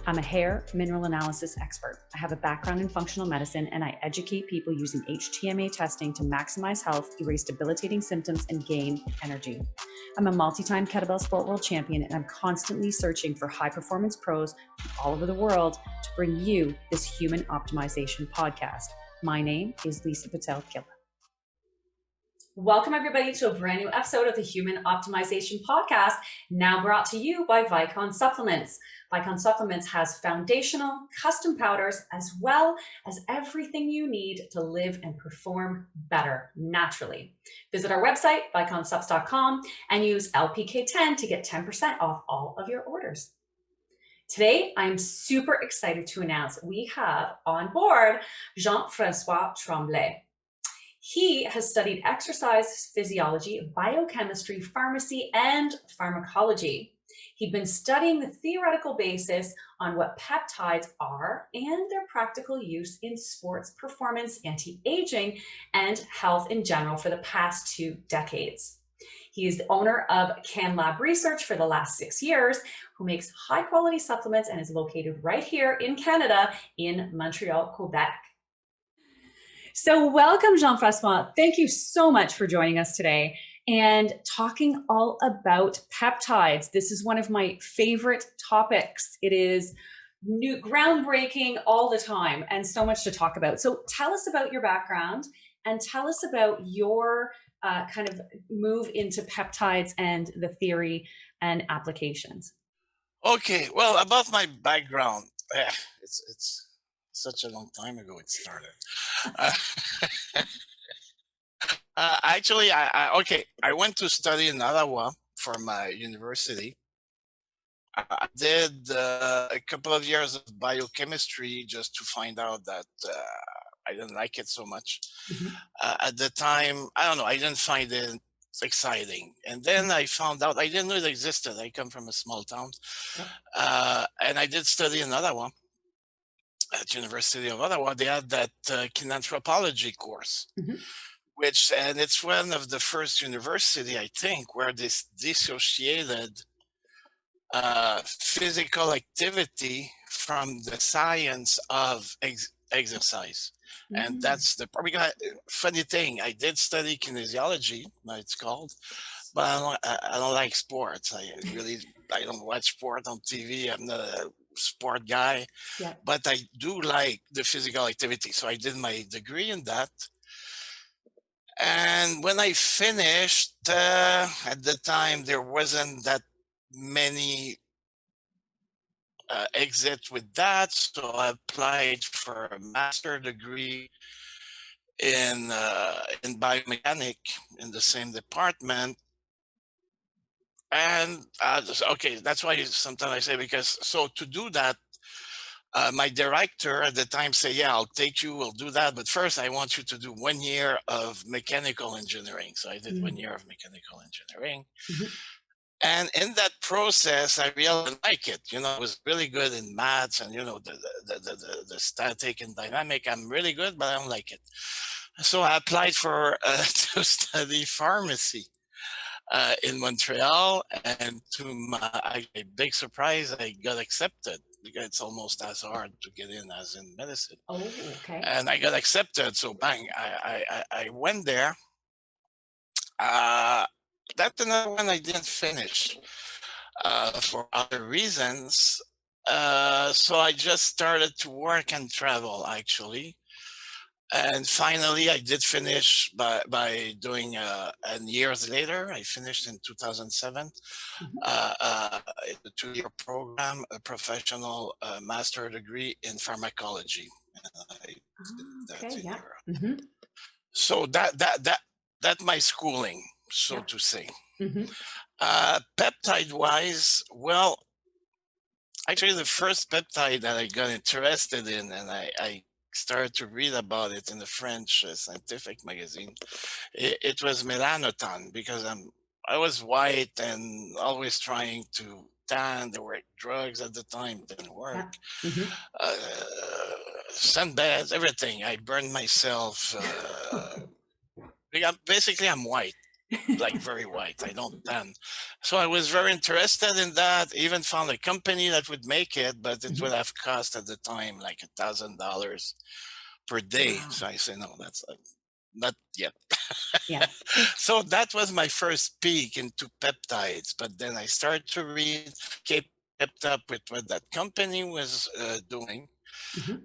I'm a hair mineral analysis expert. I have a background in functional medicine, and I educate people using HTMA testing to maximize health, erase debilitating symptoms, and gain energy. I'm a multi-time kettlebell sport world champion, and I'm constantly searching for high-performance pros from all over the world to bring you this human optimization podcast. My name is Lisa Pitel-Killah. Welcome, everybody, to a brand new episode of the Human Optimization Podcast, now brought to you by Vicon Supplements. Vicon Supplements has foundational, custom powders, as well as everything you need to live and perform better naturally. Visit our website, viconsubs.com, and use LPK10 to get 10% off all of your orders. Today, I'm super excited to announce we have on board Jean-François Tremblay. He has studied exercise physiology, biochemistry, pharmacy, and pharmacology. He'd been studying the theoretical basis on what peptides are and their practical use in sports performance, anti-aging, and health in general for the past 2 decades. He is the owner of Canlab Research for the last 6 years, who makes high-quality supplements and is located right here in Canada in Montreal, Quebec. So welcome, Jean-François. Thank you so much for joining us today and talking all about peptides. This is one of my favorite topics. It is new, groundbreaking all the time, and so much to talk about. So tell us about your background and tell us about your kind of move into peptides and the theory and applications. Okay, well, about my background, it's such a long time ago it started. Actually, I went to study in Ottawa for my university. I did a couple of years of biochemistry just to find out that I didn't like it so much. At the time, I don't know, I didn't find it exciting. And then I found out, I didn't know it existed. I come from a small town. And I did study in Ottawa. At University of Ottawa, they had that kinanthropology course, and it's one of the first university, I think, where this dissociated physical activity from the science of exercise. And that's the funny thing. I did study kinesiology, it's called, but I don't like sports. I don't watch sport on TV. I'm not a sport guy, but I do like the physical activity. So I did my degree in that. And when I finished, at the time, there wasn't that many exits with that. So I applied for a master degree in biomechanic in the same department. And okay, that's why sometimes I say, because so to do that, my director at the time said, yeah, I'll take you, we'll do that. But first, I want you to do 1 year of mechanical engineering. So I did 1 year of mechanical engineering. And in that process, I really like it. You know, I was really good in maths and, you know, the static and dynamic. I'm really good, but I don't like it. So I applied for to study pharmacy in Montreal, and to my big surprise, I got accepted, because it's almost as hard to get in as in medicine. Oh, okay. And I got accepted, so bang, I went there. That's another one I didn't finish for other reasons. So I just started to work and travel, actually. And finally, I did finish by doing, and years later, I finished in 2007, a 2-year program, a professional master degree in pharmacology. So that's my schooling, so to say. Peptide-wise, well, actually, the first peptide that I got interested in, and I started to read about it in the French scientific magazine, it was Melanotan, because I was white and always trying to tan. There were drugs at the time, didn't work. Sunbeds, everything. I burned myself. Basically, I'm white. like very white. I don't tan. So I was very interested in that. Even found a company that would make it, but it would have cost at the time like $1,000 per day. Wow. So I said, no, that's not yet. Yeah. So that was my first peek into peptides. But then I started to read, kept up with what that company was doing. Mhm.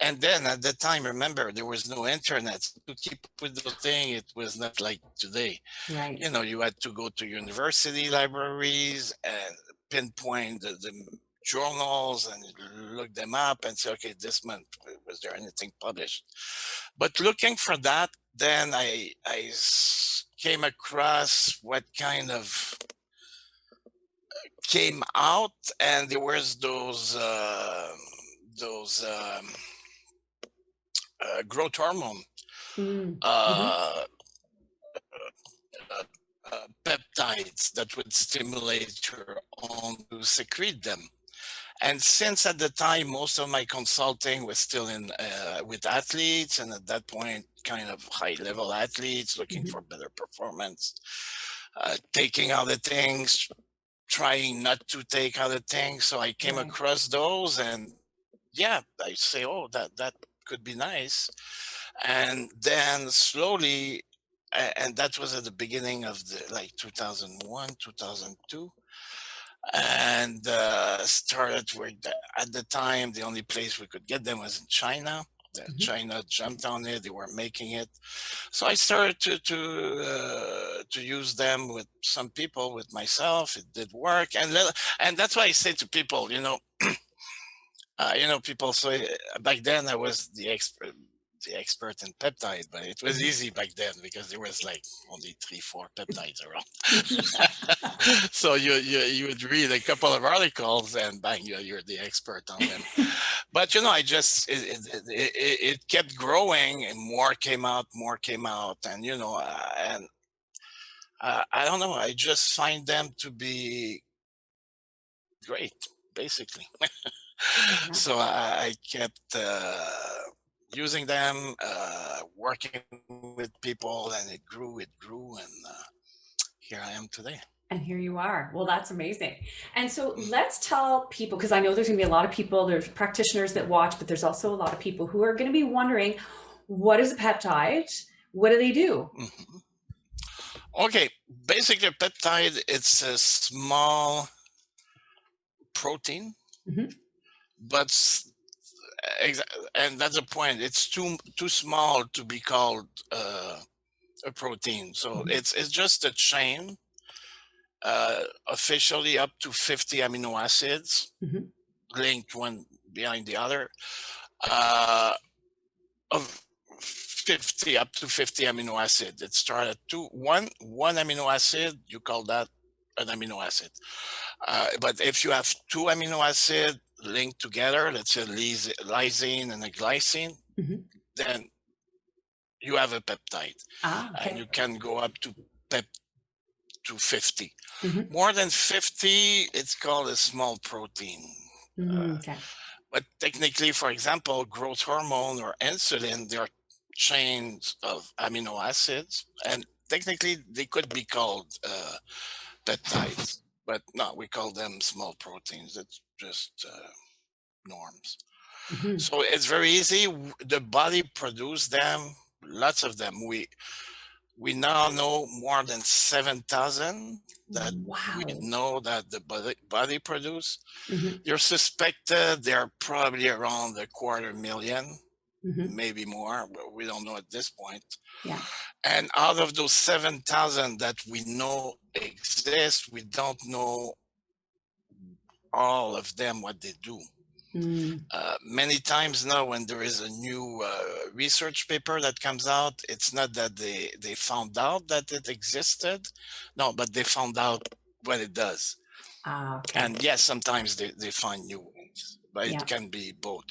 And then at the time, remember, there was no internet. To keep up with the thing, it was not like today. Right. You know, you had to go to university libraries and pinpoint the journals and look them up and say, okay, this month, was there anything published? But looking for that, then came across what kind of came out, and there was those growth hormone Mm. Mhm. uh, uh, peptides that would stimulate your own to secrete them. And since at the time most of my consulting was still in with athletes, and at that point kind of high level athletes looking Mhm. for better performance, taking other things, trying not to take other things. So I came Right. across those, and yeah, I say, oh, that could be nice. And then slowly, and that was at the beginning of the like 2001, 2002, and started with at the time the only place we could get them was in China. Mhm. China jumped on it; they were making it, so I started to use them with some people, with myself. It did work, and that's why I say to people, people say back then I was the expert in peptide, but it was Mhm. easy back then because there was like only 3, 4 peptides around. Yeah. So you would read a couple of articles and bang, you're the expert on them. But I just it kept growing, and more came out, and I don't know. I just find them to be great, basically. Yeah. So I kept using them, working with people, and it grew, and here I am today. And here you are. Well, that's amazing. And so let's tell people, because I know there's going to be a lot of people, there's practitioners that watch, but there's also a lot of people who are going to be wondering, what is a peptide? What do they do? Mhm. Okay, basically, a peptide, it's a small protein, Mhm. but and that's the point. It's too small to be called a protein. So Mhm. it's just a chain, officially up to 50 amino acids Mhm. linked one behind the other, uh, of 50 up to 50 amino acid. It started one amino acid. You call that an amino acid. But if you have two amino acid linked together, let's say lysine and a glycine, Mhm. then you have a peptide, Ah, and okay. you can go up pep to 50. Mhm. More than 50, it's called a small protein. Mm, okay. But technically, for example, growth hormone or insulin, they are chains of amino acids, and technically they could be called peptides. But no, we call them small proteins. It's just norms. Mhm. So it's very easy. The body produce them, lots of them. We now know more than 7,000 that we Wow. know that the body produce. Mhm. You're suspected they're probably around a 250,000, Mhm. maybe more, but we don't know at this point. Yeah. And out of those 7,000 that we know exist, we don't know all of them what they do. Mm. Many times now, when there is a new research paper that comes out, it's not that they found out that it existed, no, but they found out what it does. Ah, okay. And yes, sometimes they find new ones, but it Yeah. can be both.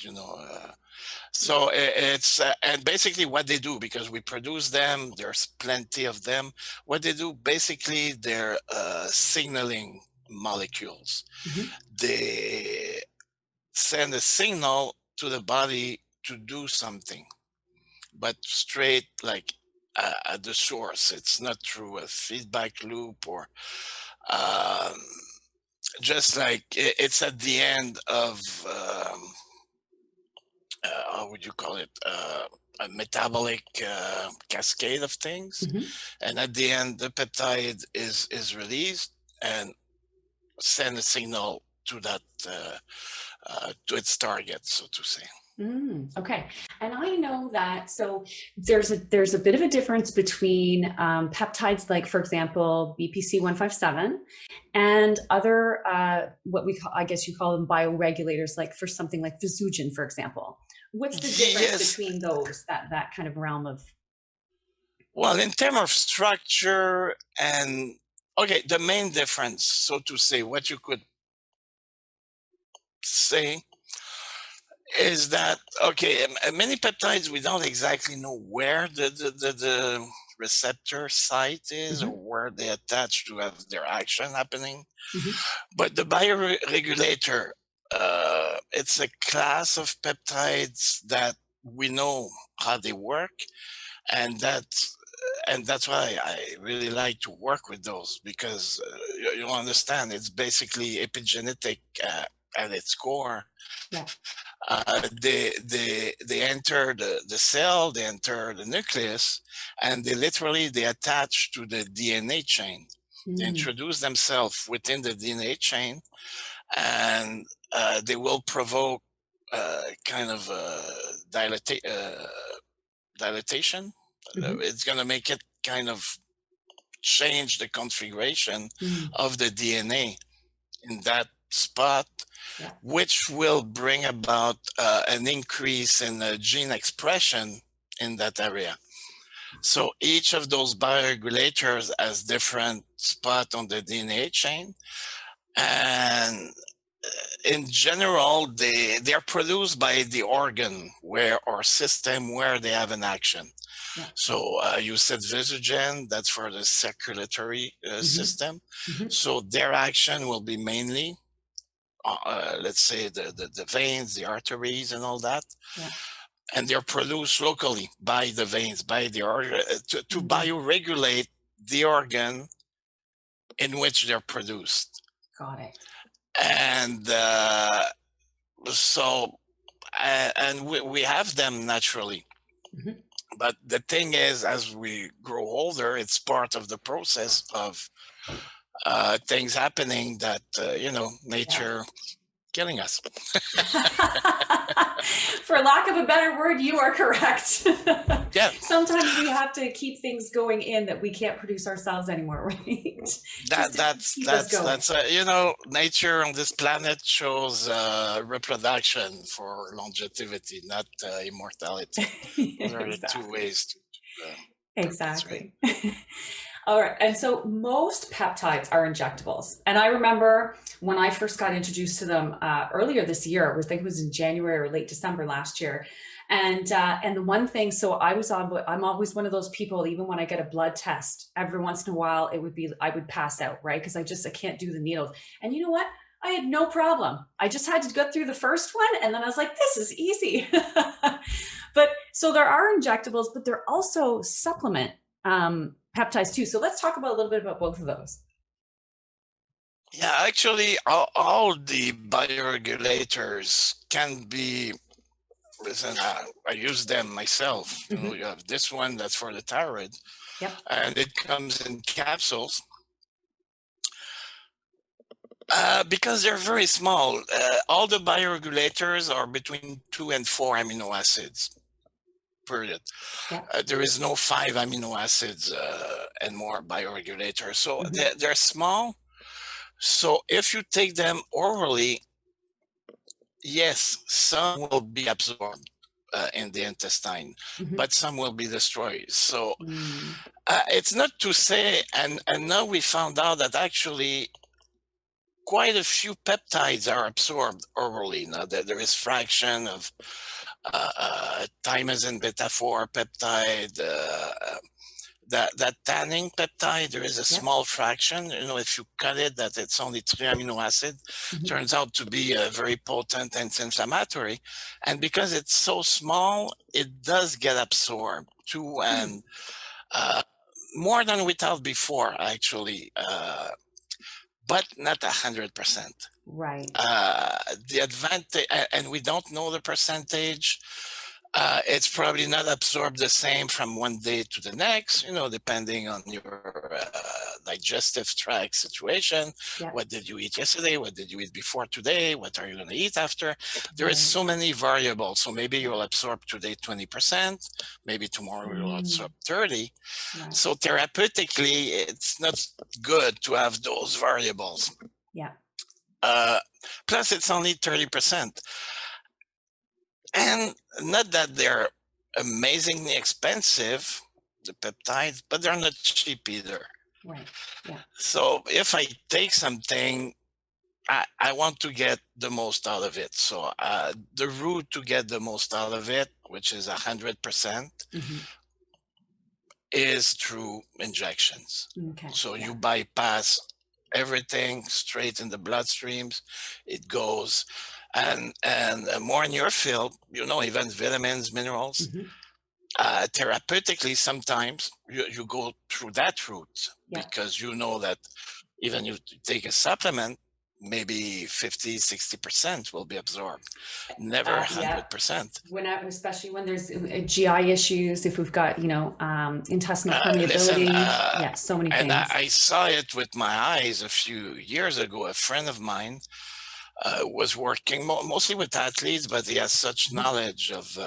So it's and basically what they do, because we produce them, there's plenty of them. What they do, basically, they're signaling molecules. Mhm. They send a signal to the body to do something, but straight like at the source. It's not through a feedback loop or um, just like it's at the end of how would you call it, a metabolic cascade of things, Mhm. and at the end the peptide is released and send a signal to that to its target, so to say. Okay, and I know that, so there's a bit of a difference between peptides, like for example BPC 157, and other what we call, I guess you call them bioregulators, like for something like Visugen, for example. What's the difference Yes. between those, that kind of realm of? Well, in terms of structure and okay, the main difference, so to say, what you could say is that okay, many peptides we don't exactly know where the receptor site is or Mhm, where they attach to have their action happening. mhm, But the bioregulator, it's a class of peptides that we know how they work, and that's why I really like to work with those because you understand it's basically epigenetic at its core. yeah. They enter the cell, they enter the nucleus, and they attach to the DNA chain. They Mm, introduce themselves within the DNA chain, and they will provoke kind of dilatation. mhm, It's going to make it kind of change the configuration mm, of the DNA in that spot, yeah. which will bring about an increase in the gene expression in that area. So each of those bioregulators has different spot on the DNA chain, and in general, they are produced by the organ where or system where they have an action. Yeah. So you said Visogen, that's for the circulatory Mhm, system. mhm, So their action will be mainly, let's say, the veins, the arteries, and all that. yeah. And they're produced locally by the veins, by the organ, to Mm, bioregulate the organ in which they're produced. got it. And so, and we have them naturally. Mhm. But the thing is, as we grow older, it's part of the process of things happening that, Yeah. nature killing us. For lack of a better word, you are correct. Yeah, Sometimes we have to keep things going in that we can't produce ourselves anymore, right? Just that to that's keep us that's going. that's nature on this planet shows reproduction for longevity, not immortality. Those are the two Exactly. ways to perpetuate. Exactly. All right. And so most peptides are injectables. And I remember when I first got introduced to them earlier this year, I think it was in January or late December last year. And the one thing, so I'm always one of those people, even when I get a blood test, every once in a while, I would pass out, right? Because I can't do the needles. And you know what? I had no problem. I just had to go through the first one. And then I was like, this is easy. But so there are injectables, but there are also supplement peptides too. So let's talk about a little bit about both of those. Yeah, actually, all the bioregulators can be. Listen, I use them myself. Mm-hmm. You have this one that's for the thyroid, Yep. and it comes in capsules. Because they're very small, all the bioregulators are between 2 and 4 amino acids, period. Yep. There is no 5 amino acids and more bioregulators. So Mm-hmm. they're small. So if you take them orally, yes, some will be absorbed in the intestine, Mm-hmm. but some will be destroyed. So Mm. it's not to say, and now we found out that actually quite a few peptides are absorbed orally. Now there is fraction of thymosin beta 4 peptide, that tanning peptide, there is a Yep. small fraction. If you cut it, that it's only 3 amino acid, Mm-hmm. turns out to be very potent anti-inflammatory. And because it's so small, it does get absorbed too. Hmm. And More than we thought before, actually, but not 100%. Right. The advantage, and we don't know the percentage. It's probably not absorbed the same from one day to the next, depending on your digestive tract situation. Yeah. What did you eat yesterday? What did you eat before today? What are you going to eat after? There is Right. so many variables. So maybe you'll absorb today 20%, maybe tomorrow you'll absorb 30. Right. So therapeutically, it's not good to have those variables. Yeah. Plus, it's only 30%. And not that they're amazingly expensive, the peptides, but they're not cheap either. Right. Yeah. So if I take something, I want to get the most out of it. So the route to get the most out of it, which is 100%, is through injections. Okay. So you bypass everything straight in the bloodstreams. It goes, and more in your field, even vitamins, minerals. Therapeutically, sometimes you go through that route because you know that even you take a supplement, maybe 50-60% will be absorbed, never 100%. Especially when there's GI issues, if we've got intestinal permeability, so many things. And I saw it with my eyes a few years ago. A friend of mine was working mostly with athletes, but he has such knowledge of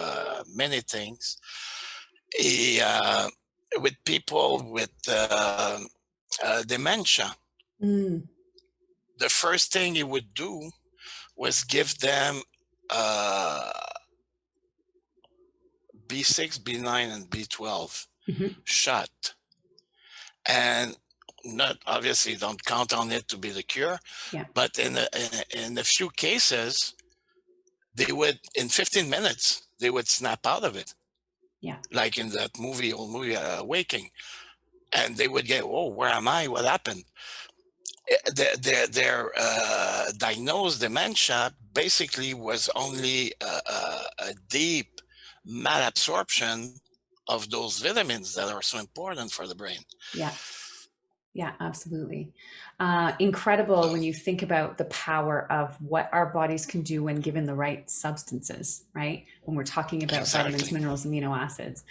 many things. He with people with dementia. The first thing he would do was give them B6, B9, and B12 shot. And not obviously don't count on it to be the cure, but in a few cases, they would, in 15 minutes, they would snap out of it. Yeah. Like in that old movie, Waking. And they would get, oh, where am I? What happened? Their diagnosed dementia basically was only a deep malabsorption of those vitamins that are so important for the brain. Yeah, absolutely. Incredible when you think about the power of what our bodies can do when given the right substances, right? When we're talking about vitamins, minerals, amino acids.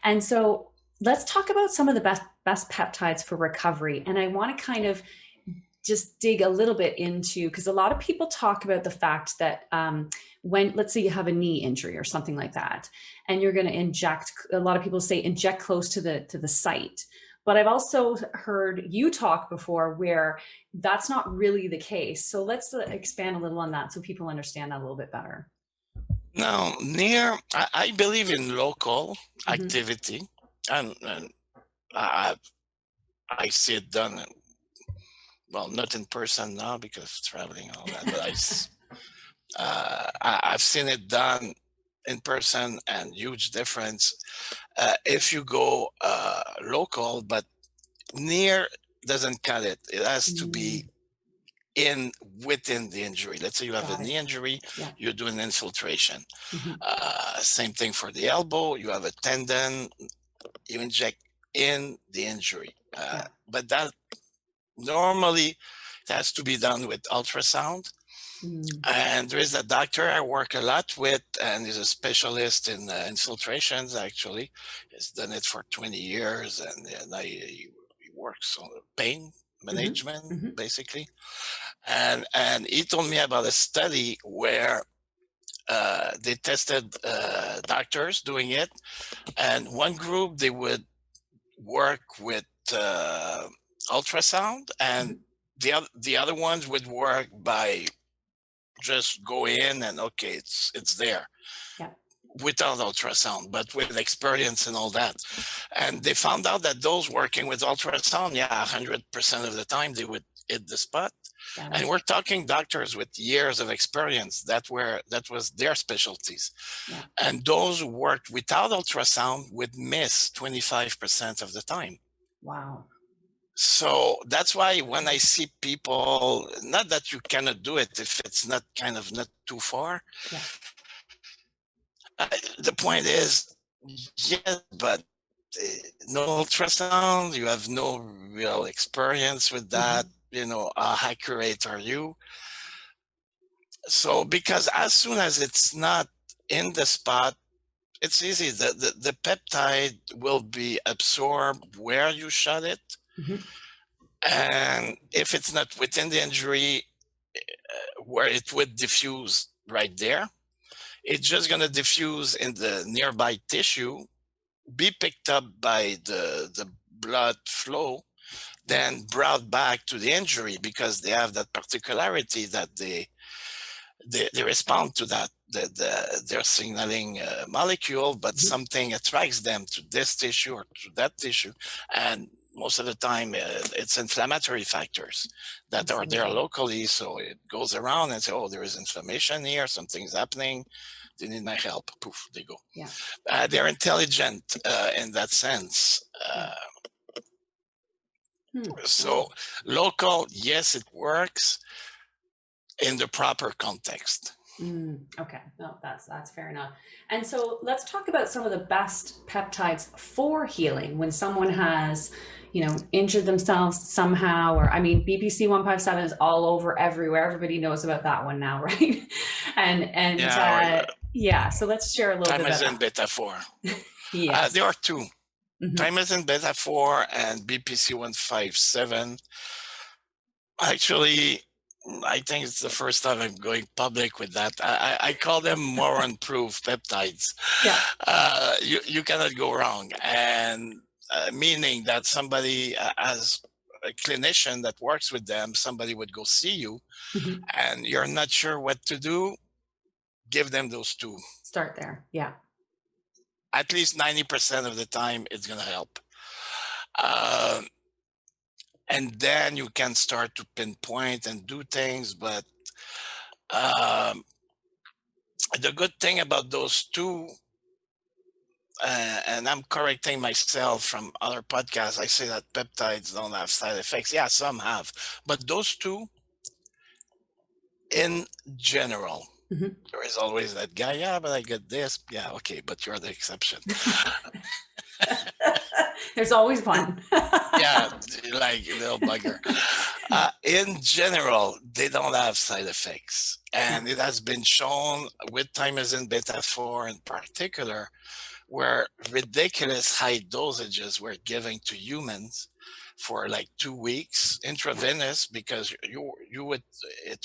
And so let's talk about some of the best peptides for recovery. And I want to kind of just dig a little bit into, because a lot of people talk about the fact that when, let's say you have a knee injury or something like that, and you're going to inject, a lot of people say inject close to the site. But I've also heard you talk before where that's not really the case. So let's expand a little on that so people understand that a little bit better. Now, I believe in local activity, and I see it done. Well, not in person now because of traveling and all that, but I've seen it done in person, and huge difference. If you go local, but near doesn't cut it. It has to be within the injury. Let's say you have a knee injury, you're doing infiltration. Same thing for the elbow. You have a tendon, you inject in the injury. But that normally it has to be done with ultrasound. And there is a doctor I work a lot with, and he's a specialist in infiltrations, actually. He's done it for 20 years, and he works on pain management, basically. And he told me about a study where they tested doctors doing it. And one group, they would work with ultrasound, and the other ones would work by just go in and okay, it's there without ultrasound, but with experience and all that. And they found out that those working with ultrasound, 100% of the time they would hit the spot. And we're talking doctors with years of experience. That was their specialties. And those who worked without ultrasound would miss 25% of the time. Wow. So that's why when I see people, not that you cannot do it if it's not too far. The point is, yes, but no ultrasound, you have no real experience with that, how accurate are you? So, because as soon as it's not in the spot, it's easy. The peptide will be absorbed where you shot it. And if it's not within the injury where it would diffuse right there, it's just going to diffuse in the nearby tissue, be picked up by the blood flow, then brought back to the injury, because they have that particularity that they respond to that, their signaling molecule, but something attracts them to this tissue or to that tissue. And most of the time, it's inflammatory factors that are there locally. So it goes around and say, oh, there is inflammation here, something's happening, they need my help. Poof, they go. Yeah. They're intelligent in that sense. So local, yes, it works in the proper context. Okay, no, that's fair enough. And so let's talk about some of the best peptides for healing when someone has, injured themselves somehow, or BPC 157 is all over everywhere. Everybody knows about that one now, right? So let's share a little bit about Thymosin beta 4. Yes. There are two. Thymosin beta 4 and BPC 157. Actually, I think it's the first time I'm going public with that. I call them more improved peptides. Yeah. You cannot go wrong. And meaning that somebody, as a clinician that works with them, somebody would go see you and you're not sure what to do, give them those two. Start there. Yeah. At least 90% of the time, it's going to help. And then you can start to pinpoint and do things. But the good thing about those two, and I'm correcting myself from other podcasts, I say that peptides don't have side effects. Yeah, some have. But those two, in general, there is always that guy, yeah, but I get this. Yeah, okay, but you're the exception. There's always one. Yeah, like little bugger. In general, they don't have side effects. And it has been shown with thymosin beta 4 in particular, where ridiculous high dosages were given to humans for like 2 weeks intravenous, because it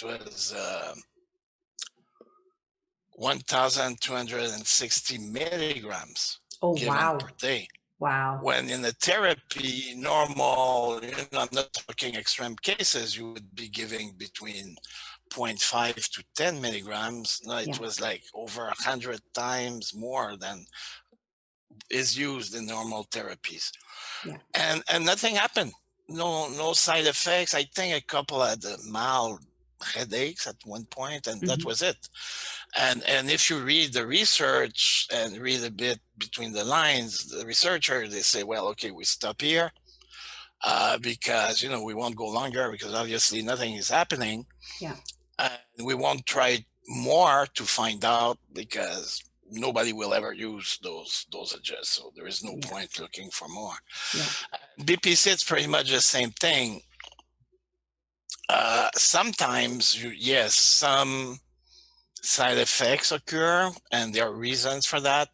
was 1,260 milligrams given per day. Wow. When in the therapy, normal, I'm not talking extreme cases, you would be giving between 0.5 to 10 milligrams. No, it was like over 100 times more than is used in normal therapies. Yeah. And nothing happened. No side effects. I think a couple had mild headaches at one point, and that was it. And if you read the research and read a bit between the lines, the researcher, they say, well, okay, we stop here because, we won't go longer because obviously nothing is happening. Yeah. And we won't try more to find out because nobody will ever use those dosages. So there is no point looking for more. Yeah. BPC, it's pretty much the same thing. Sometimes, some side effects occur, and there are reasons for that.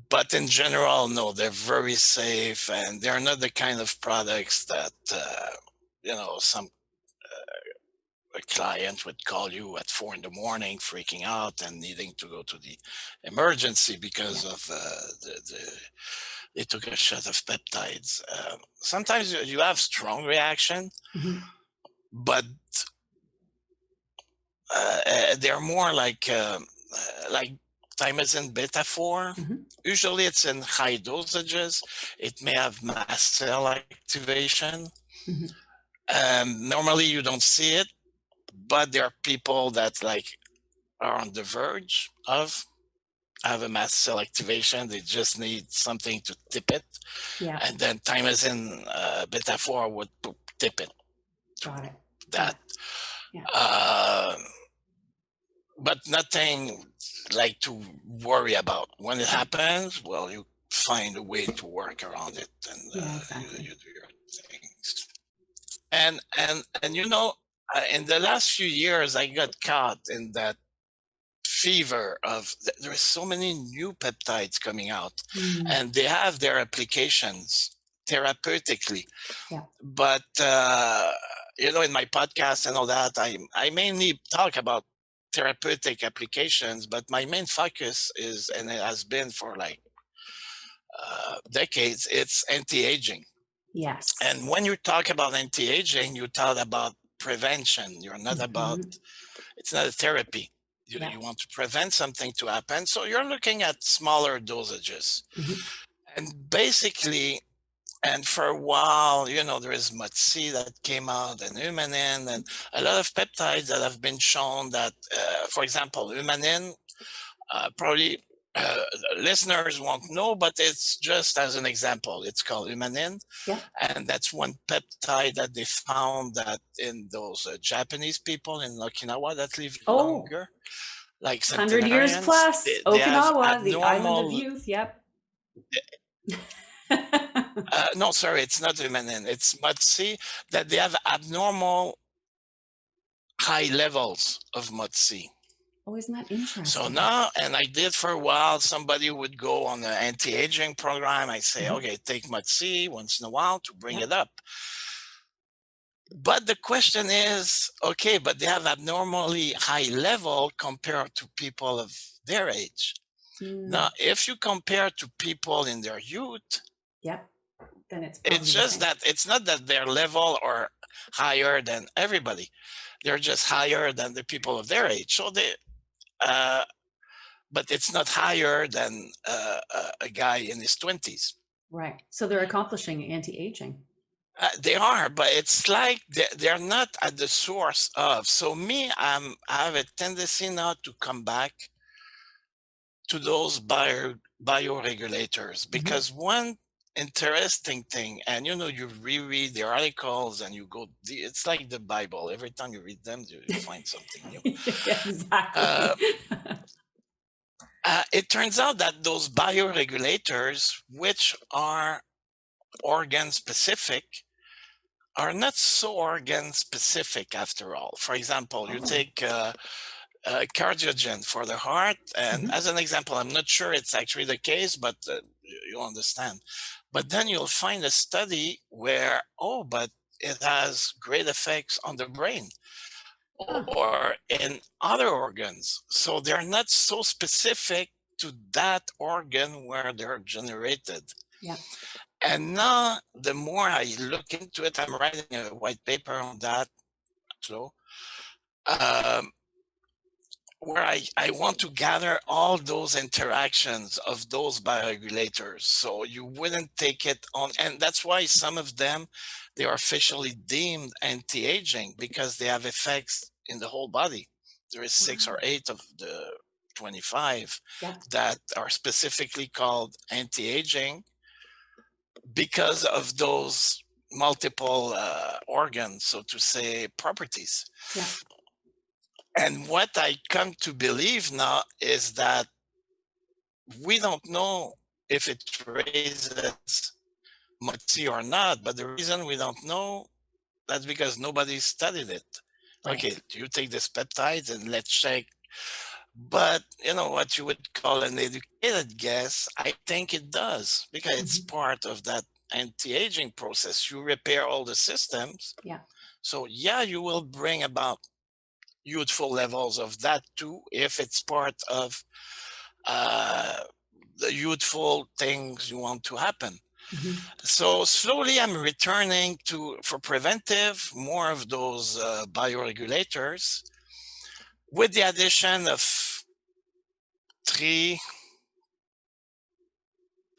But in general, no, they're very safe, and they're not the kind of products that, some a client would call you at 4 a.m. freaking out and needing to go to the emergency because of they took a shot of peptides. Sometimes you have strong reaction, but they're more like thymosin beta 4. Usually it's in high dosages. It may have mast cell activation. Normally you don't see it, but there are people that are on the verge of have a mast cell activation. They just need something to tip it. Yeah. And then thymosin beta 4 would tip it. Got it. That. Yeah. But nothing like to worry about. When it happens, well, you find a way to work around it, and exactly. you do your things. And in the last few years, I got caught in that fever of there are so many new peptides coming out, and they have their applications therapeutically. Yeah. But in my podcast and all that, I mainly talk about therapeutic applications, but my main focus is, and it has been for like decades, it's anti-aging. Yes. And when you talk about anti-aging, you talk about prevention. You're not about, it's not a therapy. You want to prevent something to happen. So you're looking at smaller dosages. And basically, and for a while, there is MUTC that came out, and humanin, and a lot of peptides that have been shown that, for example, humanin, probably listeners won't know, but it's just as an example. It's called humanin. Yeah. And that's one peptide that they found that in those Japanese people in Okinawa that live longer, like 100 years centenarians. plus, They have Okinawa, the island of abnormal. youth. Yep. No, sorry, it's not humanin. It's MUTC, that they have abnormal high levels of MUTC. Oh, isn't that interesting? So now, and I did for a while, somebody would go on an anti-aging program. I say, okay, take MUTC once in a while to bring it up. But the question is, okay, but they have abnormally high level compared to people of their age. Now, if you compare to people in their youth, then it's just that it's not that their level are higher than everybody. They're just higher than the people of their age. So they, but it's not higher than a guy in his 20s. Right. So they're accomplishing anti-aging. They are, but it's like they're not at the source of. So me, I have a tendency now to come back to those bioregulators, because one interesting thing, and you reread the articles and you go, it's like the Bible. Every time you read them, you find something new. Exactly. It turns out that those bioregulators, which are organ specific, are not so organ specific after all. For example, you take cardiogen for the heart, and as an example, I'm not sure it's actually the case, but you understand. But then you'll find a study where, but it has great effects on the brain or in other organs. So they're not so specific to that organ where they're generated. Yeah. And now the more I look into it, I'm writing a white paper on that, where I want to gather all those interactions of those bioregulators. So you wouldn't take it on. And that's why some of them, they are officially deemed anti-aging, because they have effects in the whole body. There is 6 or 8 of the 25 that are specifically called anti-aging because of those multiple organs, so to say, properties. Yeah. And what I come to believe now is that we don't know if it raises MUTC or not, but the reason we don't know, that's because nobody studied it. Right. Okay, you take this peptide and let's check. But what you would call an educated guess, I think it does, because it's part of that anti-aging process. You repair all the systems. Yeah. So you will bring about youthful levels of that too, if it's part of the youthful things you want to happen. So slowly I'm returning to, for preventive, more of those bioregulators, with the addition of three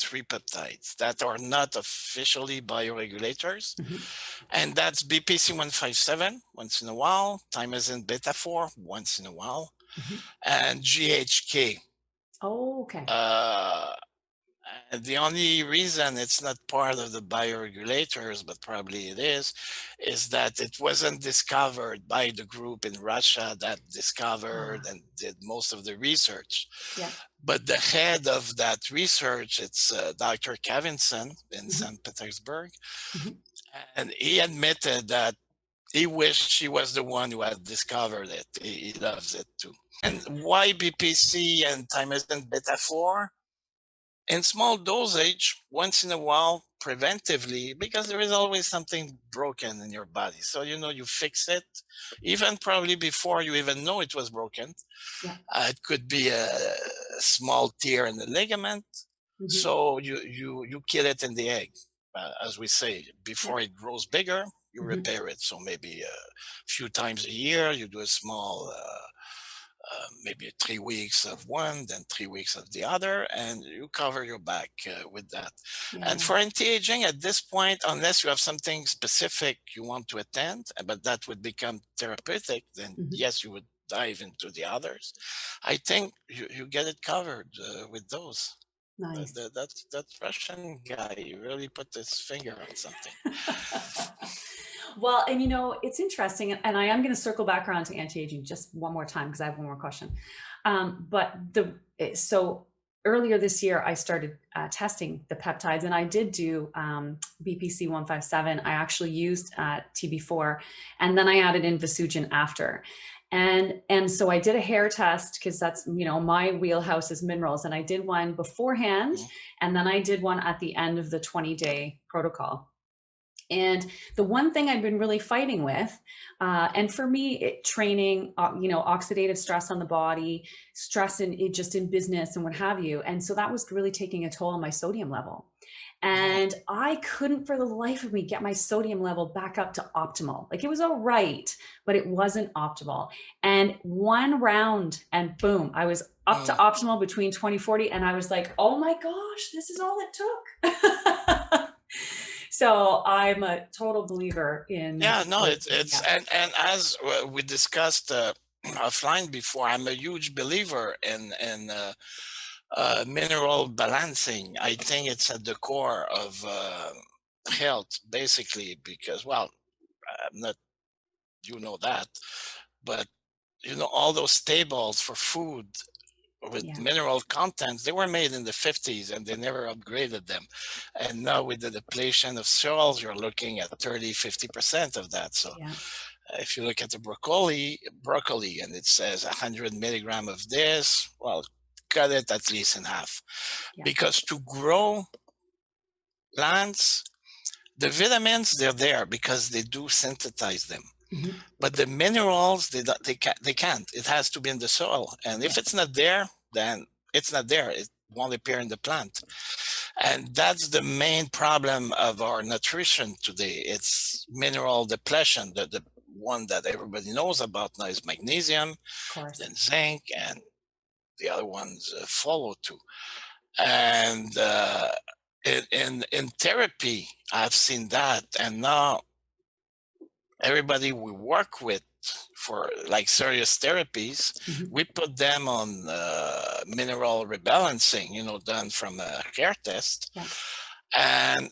peptides that are not officially bioregulators. And that's BPC-157 once in a while, thymosin beta-4 once in a while, and GHK. Oh, okay. And the only reason it's not part of the bioregulators, but probably it is that it wasn't discovered by the group in Russia that discovered and did most of the research. Yeah. But the head of that research, it's Dr. Kavinson in Mhm. St. Petersburg, Mhm. and he admitted that he wished he was the one who had discovered it. He loves it too. And why BPC and thymosin beta-4? In small dosage, once in a while, preventively, because there is always something broken in your body. So, you fix it, even probably before you even know it was broken. Yeah. It could be a small tear in the ligament. Mhm. So you kill it in the egg, as we say, before it grows bigger. You Mhm. repair it. So maybe a few times a year, you do a small, maybe 3 weeks of one, then 3 weeks of the other, and you cover your back with that. And Yeah. for anti-aging at this point, unless you have something specific you want to attend, but that would become therapeutic, then Mhm. yes, you would dive into the others. I think you get it covered with those. Nice. That Russian guy really put his finger on something. Well, and it's interesting, and I am going to circle back around to anti-aging just one more time because I have one more question. So earlier this year, I started testing the peptides, and I did do BPC 157. I actually used TB4, and then I added in Visugen after. And so I did a hair test because that's my wheelhouse is minerals, and I did one beforehand, and then I did one at the end of the 20-day protocol. And the one thing I've been really fighting with, and for me, training, oxidative stress on the body, stress just in business and what have you. And so that was really taking a toll on my sodium level. And I couldn't for the life of me get my sodium level back up to optimal. Like it was all right, but it wasn't optimal. And one round and boom, I was up to optimal between 2040. And I was like, oh my gosh, this is all it took. So I'm a total believer in. Yeah, no, it's and as we discussed offline before, I'm a huge believer in mineral balancing. I think it's at the core of health, basically, because I'm not, that, but all those tables for food with mineral contents, they were made in the 50s and they never upgraded them. And now with the depletion of soils, you're looking at 30-50% of that. So if you look at the broccoli, and it says 100 milligram of this, well, cut it at least in half. Because to grow plants, the vitamins, they're there because they do synthesize them. But the minerals, they can't. It has to be in the soil. And if it's not there, then it's not there. It won't appear in the plant. And that's the main problem of our nutrition today. It's mineral depletion. The one that everybody knows about now is magnesium, then zinc, and the other ones follow too. And in therapy, I've seen that. And now everybody we work with for like serious therapies, we put them on mineral rebalancing, done from a hair test. And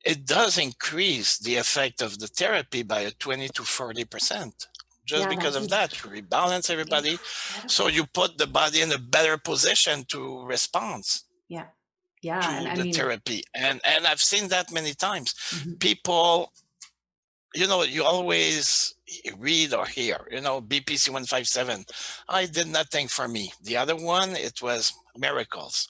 it does increase the effect of the therapy by a 20-40%. Just because of that, you rebalance everybody. So you put the body in a better position to respond to the therapy. And I've seen that many times. People, you always read or hear, BPC 157, it did nothing for me. The other one, it was miracles.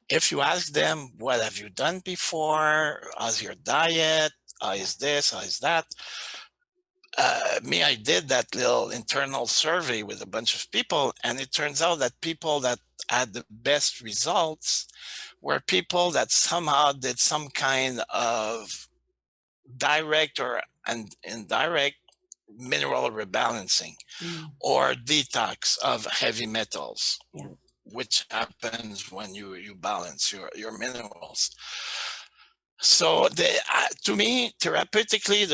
If you ask them, what have you done before? How's your diet? How is this? How is that? I did that little internal survey with a bunch of people, and it turns out that people that had the best results were people that somehow did some kind of direct or indirect mineral rebalancing or detox of heavy metals, which happens when you balance your minerals. So to me, therapeutically,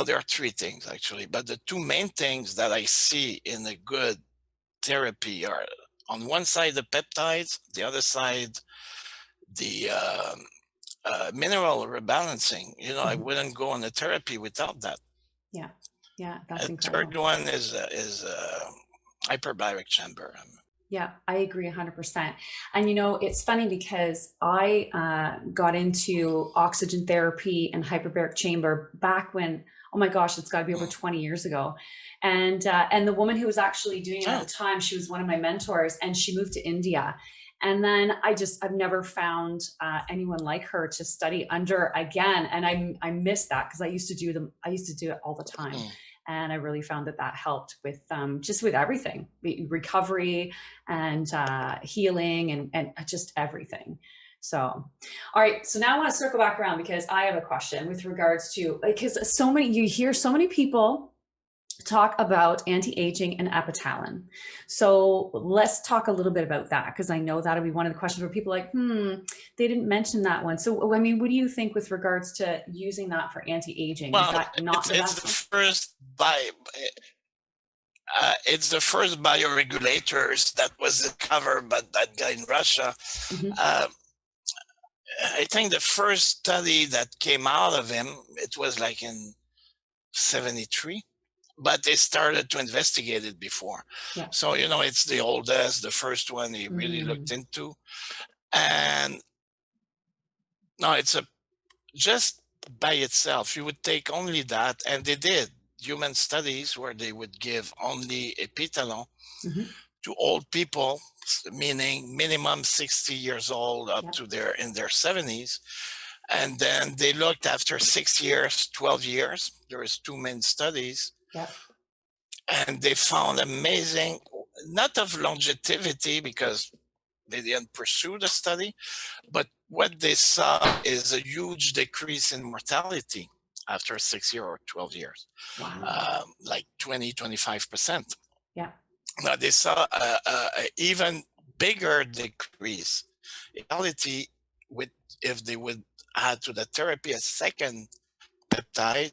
there are three things actually, but the two main things that I see in a good therapy are on one side the peptides, the other side the mineral rebalancing. You know, I wouldn't go on a therapy without that. Yeah, yeah, that's A incredible. third one is hyperbaric chamber. Yeah, I agree 100%. And you know, it's funny because I got into oxygen therapy and hyperbaric chamber back when, oh my gosh, it's got to be over 20 years ago. And the woman who was actually doing it at the time, she was one of my mentors, and she moved to India. And then I've never found anyone like her to study under again. And I miss that because I used to do it all the time. And I really found that helped with just with everything, recovery and healing and just everything. So, all right. So now I want to circle back around because I have a question with regards to, because you hear so many people talk about anti-aging and epitalin. So let's talk a little bit about that, because I know that'll be one of the questions where people are like, they didn't mention that one. So, I mean, what do you think with regards to using that for anti-aging? Well, is that not it's the first it's the first bioregulators that was discovered by that guy in Russia. I think the first study that came out of him, it was like in 73, but they started to investigate it before. Yeah. So, you know, it's the oldest, the first one he really looked into. And no, it's just by itself, you would take only that, and they did human studies where they would give only epitalon to old people, meaning minimum 60 years old up to in their 70s. And then they looked after 6 years, 12 years. There was 2 main studies. And they found amazing, not of longevity because they didn't pursue the study, but what they saw is a huge decrease in mortality after 6 years or 12 years. Wow. Like 20, 25%. Yeah. Now they saw a even bigger decrease in mortality if they would add to the therapy a second peptide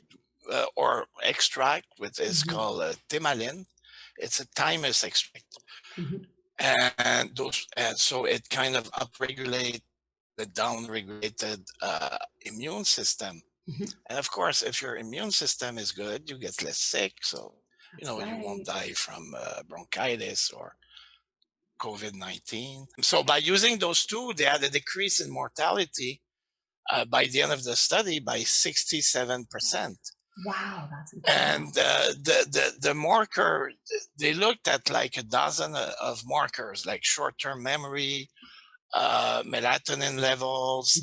or extract, which is called thymallin. It's a thymus extract. And so it kind of upregulate the downregulated immune system. And of course, if your immune system is good, you get less sick. So, you know, you won't die from bronchitis or COVID-19. So by using those two, they had a decrease in mortality by the end of the study by 67%. Wow, that's incredible. And the marker, they looked at like a dozen of markers, like short-term memory, melatonin levels.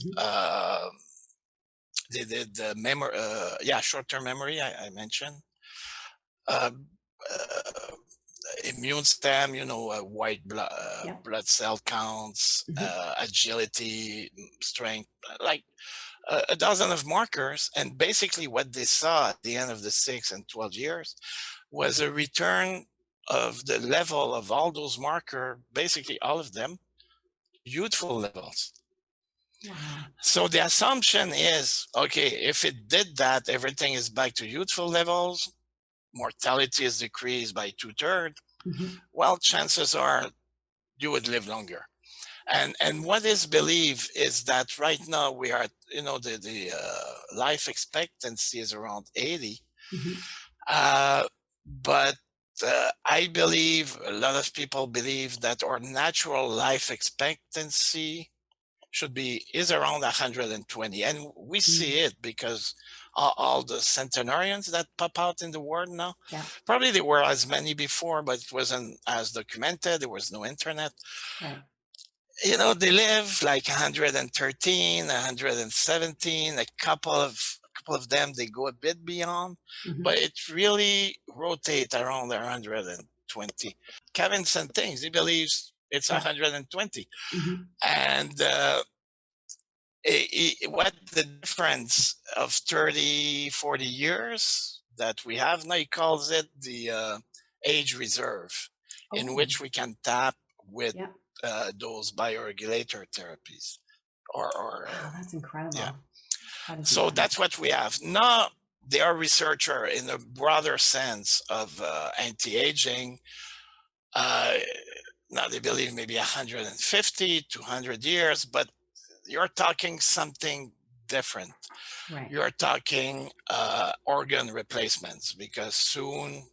They did the memory, short-term memory. I mentioned immune stem, you know, white blood cell counts, agility, strength, like a dozen of markers. And basically what they saw at the end of the 6 and 12 years was a return of the level of all those markers, basically all of them, youthful levels. Wow. So the assumption is, okay, if it did that, everything is back to youthful levels, mortality is decreased by 2/3, well, chances are you would live longer. And what is believed is that right now we are, you know, the life expectancy is around 80. But I believe, a lot of people believe that our natural life expectancy is around 120. And we see it because all the centenarians that pop out in the world now, probably there were as many before, but it wasn't as documented. There was no internet. You know, they live like 113, 117, a couple of them, they go a bit beyond, but it really rotates around 120. Kevin said things, he believes it's 120. And what the difference of 30, 40 years that we have now, he calls it the age reserve, in which we can tap with those bioregulator therapies. Wow, that's incredible. Yeah. So that's what we have. Now, they are researcher in a broader sense of anti-aging. Now they believe maybe 150, 200 years, but you're talking something different. Right. You're talking organ replacements, because soon,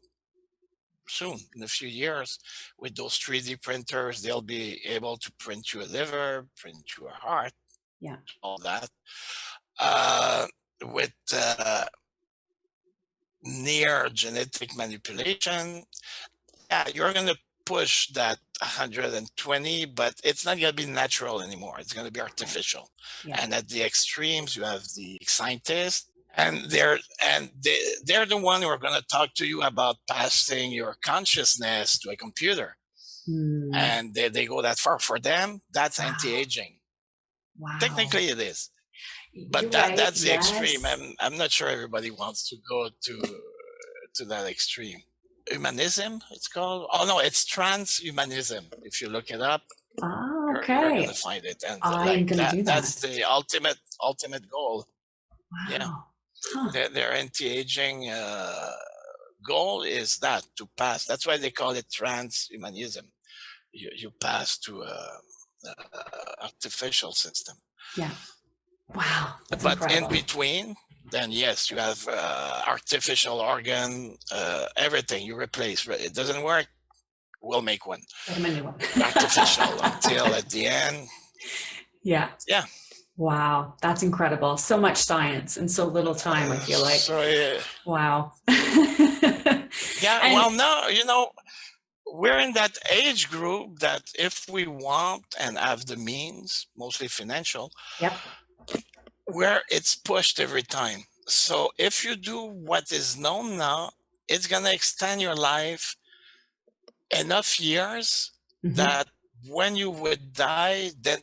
in a few years, with those 3D printers, they'll be able to print you a liver, print you a heart, Yeah. all that. With near genetic manipulation, yeah, you're going to push that 120, but it's not going to be natural anymore. It's going to be artificial. Yeah. And at the extremes, you have the scientists, and they're the one who are going to talk to you about passing your consciousness to a computer. And they go that far. For them, that's anti-aging. Wow. Technically, it is. But You're right. that's the extreme. Yes. I'm not sure everybody wants to go to that extreme. Humanism, it's called. Oh no, it's transhumanism. If you look it up, you're Okay. gonna find it. And I'm like gonna do that. that's the ultimate goal. Wow. Yeah. Huh. Their anti-aging goal is that, to pass. That's why they call it transhumanism. You pass to a artificial system. Yeah. Wow. That's But incredible. in between, then yes, you have artificial organ, everything you replace. It doesn't work, we'll make one. Get him a new one. Artificial until at the end. Yeah. Yeah. Wow. That's incredible. So much science in so little time, I feel like. So, wow. yeah, And- well, no, we're in that age group that if we want and have the means, mostly financial, Yep. where it's pushed every time. So if you do what is known now, it's going to extend your life enough years that when you would die, then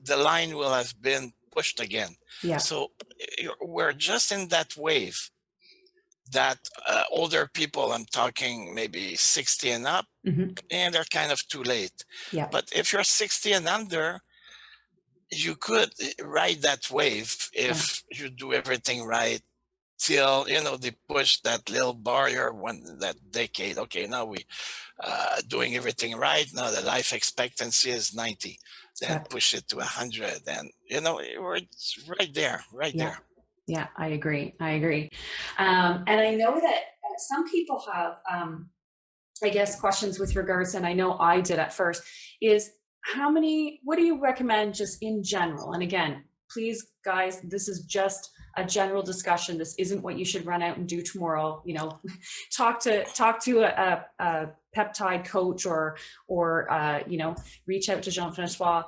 the line will have been pushed again. Yeah. So we're just in that wave that older people, I'm talking maybe 60 and up, and they're kind of too late. Yeah. But if you're 60 and under, you could ride that wave if you do everything right till, they push that little barrier, that decade. Okay, now we doing everything right. Now the life expectancy is 90. Then push it to 100. And, we're right there, there. Yeah, I agree. And I know that some people have, I guess, questions with regards, and I know I did at first, is what do you recommend just in general? And again, please, guys, this is just a general discussion. This isn't what you should run out and do tomorrow. Talk to a peptide coach or reach out to Jean-François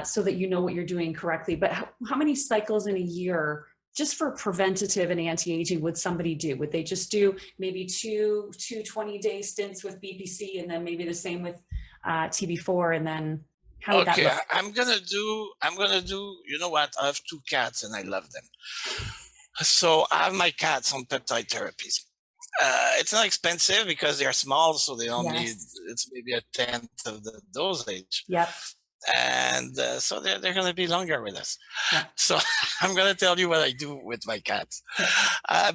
so that you know what you're doing correctly. But how many cycles in a year, just for preventative and anti-aging, would somebody do? Would they just do maybe two 20-day stints with BPC and then maybe the same with TB4, and then how would that look? I'm gonna do, you know what? I have 2 cats and I love them. So I have my cats on peptide therapies. It's not expensive because they're small, so they don't need, it's maybe a 10th of the dosage. Yep. And so they're going to be longer with us. Yeah. So I'm going to tell you what I do with my cats.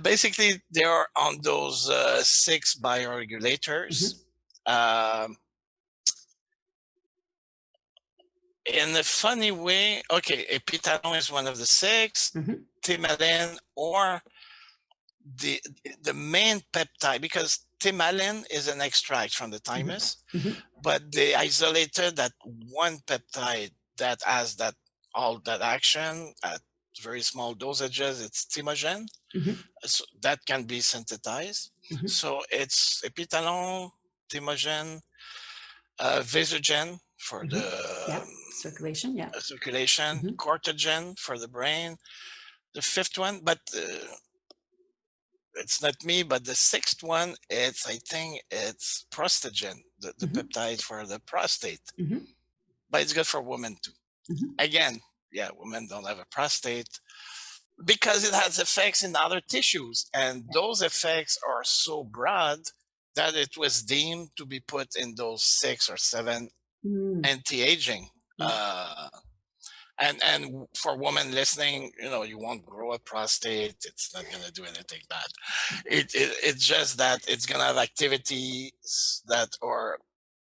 Basically, they're on those 6 bioregulators. In a funny way, okay, epitalon is one of the 6, thimalin, or the main peptide, because thimalin is an extract from the thymus, but they isolated that one peptide that has all that action at very small dosages. It's thymogen, so that can be synthesized. So it's epitalon, thymogen, vasogen for the circulation, cortigen for the brain. The 5th one, but it's not me, but the 6th one, I think it's prostagen, the peptide for the prostate. But it's good for women too. Again, yeah, women don't have a prostate because it has effects in other tissues. And those effects are so broad that it was deemed to be put in those 6 or 7 anti-aging. And for women listening, you won't grow a prostate. It's not going to do anything bad. It's just that it's going to have activities that are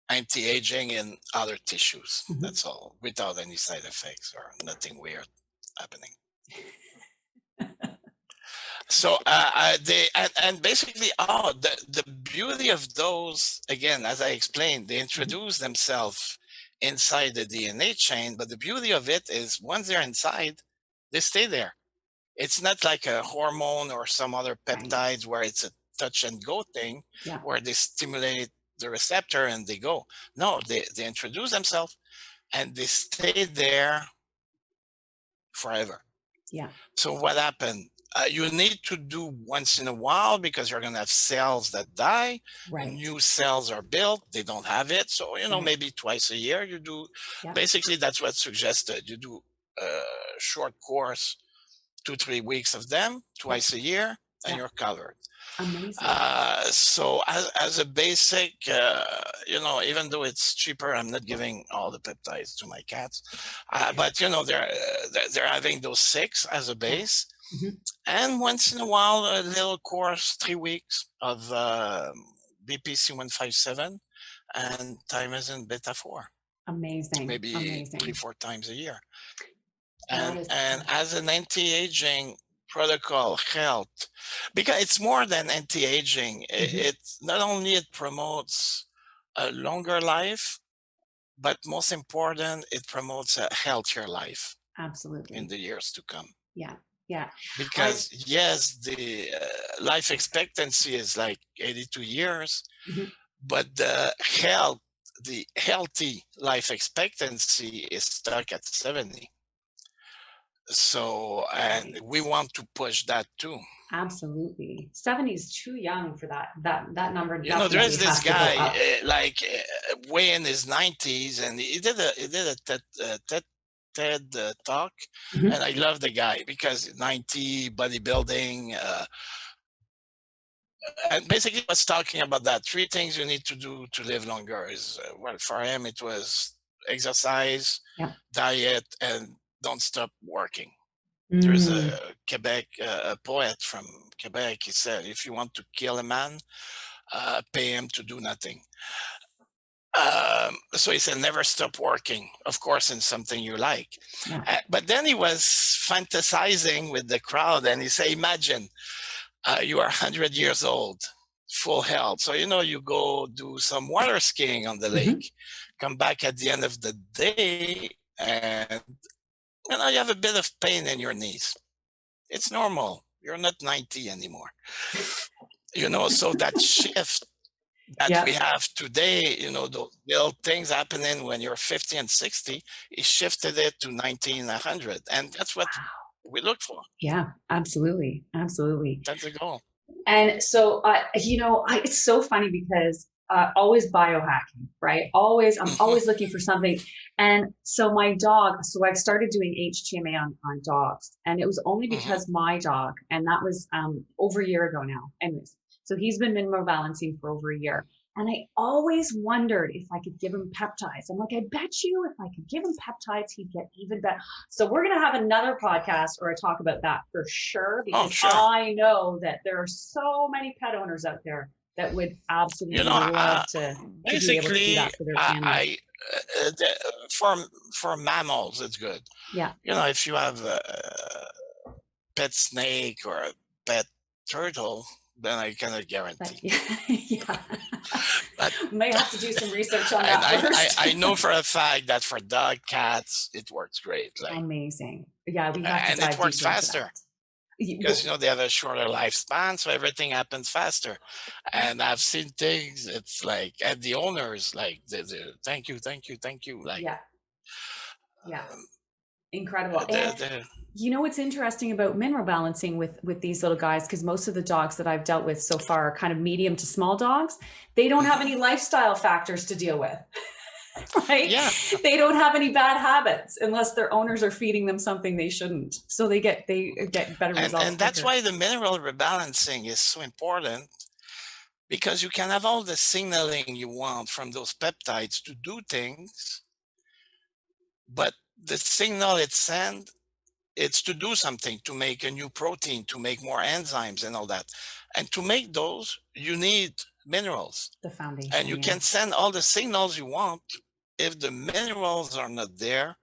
anti-aging in other tissues. That's all, without any side effects or nothing weird happening. So and basically, the beauty of those, again, as I explained, they introduce themselves inside the DNA chain, but the beauty of it is once they're inside, they stay there. It's not like a hormone or some other peptides where it's a touch and go thing, where they stimulate the receptor and they go. No, they introduce themselves and they stay there forever. Yeah. So what happened? You need to do once in a while because you're going to have cells that die. Right. New cells are built. They don't have it. So, maybe twice a year you do. Basically, that's what's suggested. You do a short course, 2-3 weeks of them twice a year, and you're covered. Amazing. So as a basic, even though it's cheaper, I'm not giving all the peptides to my cats, but they're having those 6 as a base, and once in a while a little course, 3 weeks of BPC-157 and thymosin beta-4. Amazing. Maybe Amazing. 3-4 times a year. And as an anti-aging protocol health, because it's more than anti-aging. It's not only it promotes a longer life, but most important, it promotes a healthier life. Absolutely. In the years to come. Yeah. Yeah. Because yes, the life expectancy is like 82 years, but the healthy life expectancy is stuck at 70. So, and we want to push that too. Absolutely. 70 is too young for that number. There is this guy way in his 90s, and he did a TED talk, and I love the guy because 90, bodybuilding, and basically was talking about that 3 things you need to do to live longer is, for him it was exercise, diet, and don't stop working. There's a Quebec, a poet from Quebec. He said, if you want to kill a man, pay him to do nothing. So he said, never stop working, of course, in something you like. But then he was fantasizing with the crowd, and he said, imagine you are 100 years old, full health. So, you go do some water skiing on the lake, come back at the end of the day, and you have a bit of pain in your knees. It's normal. You're not 90 anymore. So that shift that we have today, those little things happening when you're 50 and 60, he shifted it to 90 and 100. And that's what we look for. Yeah, absolutely. Absolutely. That's the goal. And so, it's so funny because always biohacking, right? I'm always looking for something. And so my dog, I've started doing HTMA on dogs, and it was only because my dog, and that was over a year ago now. Anyways, so he's been mineral balancing for over a year. And I always wondered if I could give him peptides. I'm like, I bet you if I could give him peptides, he'd get even better. So we're going to have another podcast or a talk about that for sure, because I know that there are so many pet owners out there that would absolutely love to be able to do that for their family. For mammals, it's good. Yeah. If you have a pet snake or a pet turtle, then I cannot guarantee. But may have to do some research on that first. I know for a fact that for dog, cats, it works great. Amazing. Yeah, we have to and dive it works deeper into faster. that. Because they have a shorter lifespan, so everything happens faster. And I've seen things, it's like, and the owners, like, thank you, like, incredible. What's interesting about mineral balancing with these little guys, because most of the dogs that I've dealt with so far are kind of medium to small dogs, they don't have any lifestyle factors to deal with. Right? Yeah. They don't have any bad habits unless their owners are feeding them something they shouldn't. So they get better results. And that's why the mineral rebalancing is so important, because you can have all the signaling you want from those peptides to do things, but the signal it sends, it's to do something, to make a new protein, to make more enzymes and all that. And to make those, you need minerals. The foundation. And you can send all the signals you want. If the minerals are not there,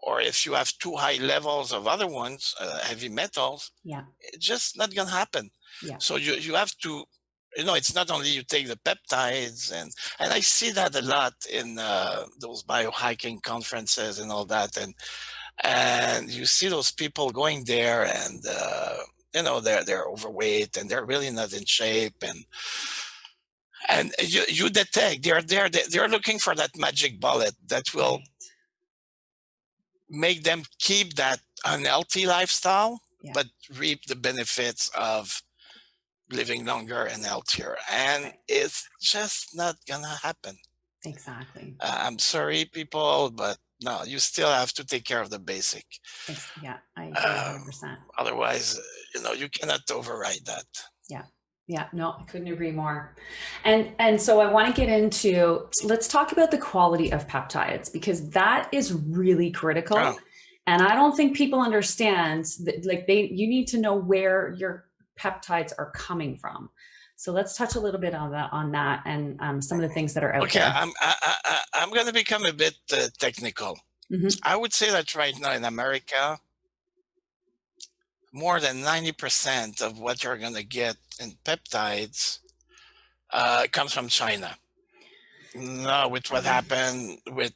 or if you have too high levels of other ones, heavy metals, it's just not going to happen. So you have to, it's not only you take the peptides, and I see that a lot in those biohacking conferences and all that. And you see those people going there, and they're overweight and they're really not in shape, and you detect they're looking for that magic bullet that will make them keep that unhealthy lifestyle, but reap the benefits of living longer and healthier. And it's just not gonna happen. Exactly. I'm sorry, people, but no, you still have to take care of the basic. Yeah, I agree 100%. Otherwise, you cannot override that. Yeah, no, I couldn't agree more. And so I want to get into, let's talk about the quality of peptides, because that is really critical. And I don't think people understand that, like, you need to know where your peptides are coming from. So let's touch a little bit on that and some of the things that are out there. I'm going to become a bit technical. I would say that right now in America, more than 90% of what you're going to get in peptides comes from China. Now, with what happened with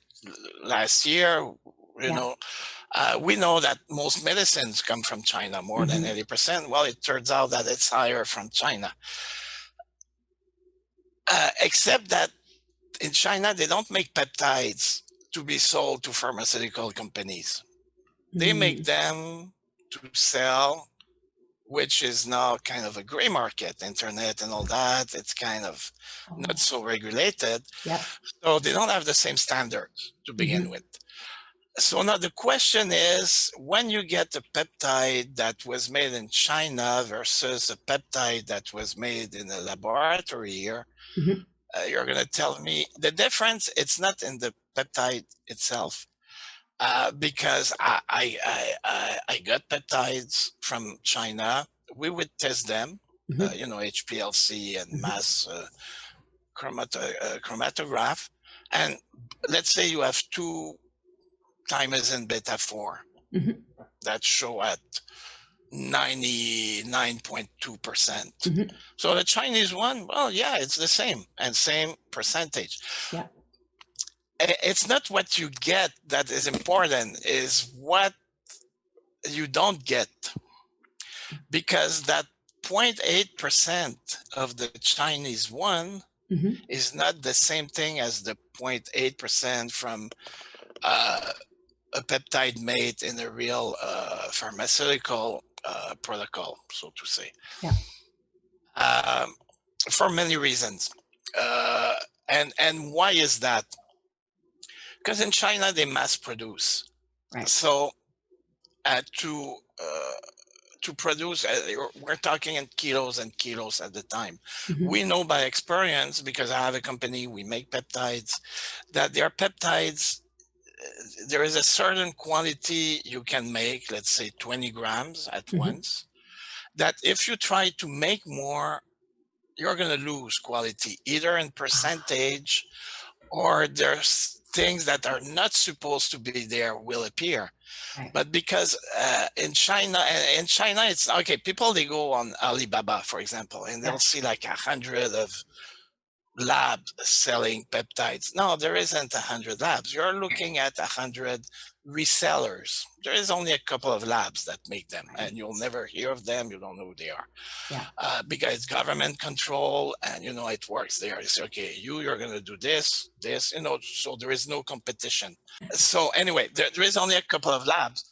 last year, we know that most medicines come from China, more than 80%. Well, it turns out that it's higher from China. Except that in China, they don't make peptides to be sold to pharmaceutical companies. They make them to sell, which is now kind of a gray market, internet and all that. It's kind of not so regulated. So they don't have the same standards to begin with. So now the question is, when you get a peptide that was made in China versus a peptide that was made in a laboratory here, you're going to tell me the difference. It's not in the peptide itself. Because I got peptides from China. We would test them, HPLC and mass chromatograph. And let's say you have 2 thymosin beta-4 that show at 99.2%. So the Chinese one, well, yeah, it's the same and same percentage. It's not what you get that is important, is what you don't get. Because that 0.8% of the Chinese one is not the same thing as the 0.8% from a peptide made in a real pharmaceutical protocol, so to say. For many reasons. And why is that? Because in China, they mass produce. So to produce, we're talking in kilos and kilos at the time. We know by experience, because I have a company, we make peptides, that there are peptides, there is a certain quantity you can make, let's say 20 grams at once, that if you try to make more, you're going to lose quality, either in percentage or there's things that are not supposed to be there will appear. But because in China, it's okay. People, they go on Alibaba, for example, and they'll see like 100 of labs selling peptides. No, there isn't 100 labs. You're looking at 100 resellers. There is only a couple of labs that make them, and you'll never hear of them. You don't know who they are. Because it's government control, and it works there. It's okay, you're going to do this, so there is no competition. So anyway, there is only a couple of labs,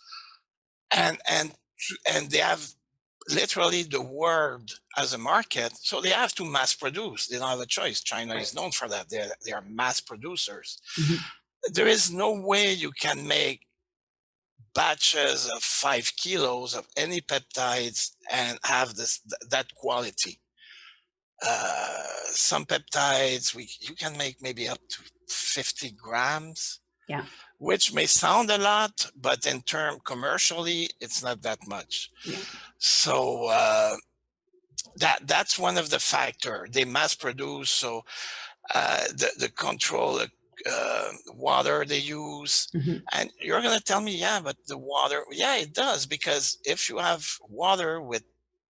and they have literally the world as a market, so they have to mass produce. They don't have a choice. China is known for that. They are mass producers. There is no way you can make batches of 5 kilos of any peptides and have that quality. Some peptides you can make maybe up to 50 grams, which may sound a lot, but in term commercially, it's not that much. So That's one of the factor. They mass produce, so the control water they use. And you're going to tell me, yeah, but the water, yeah, it does, because if you have water with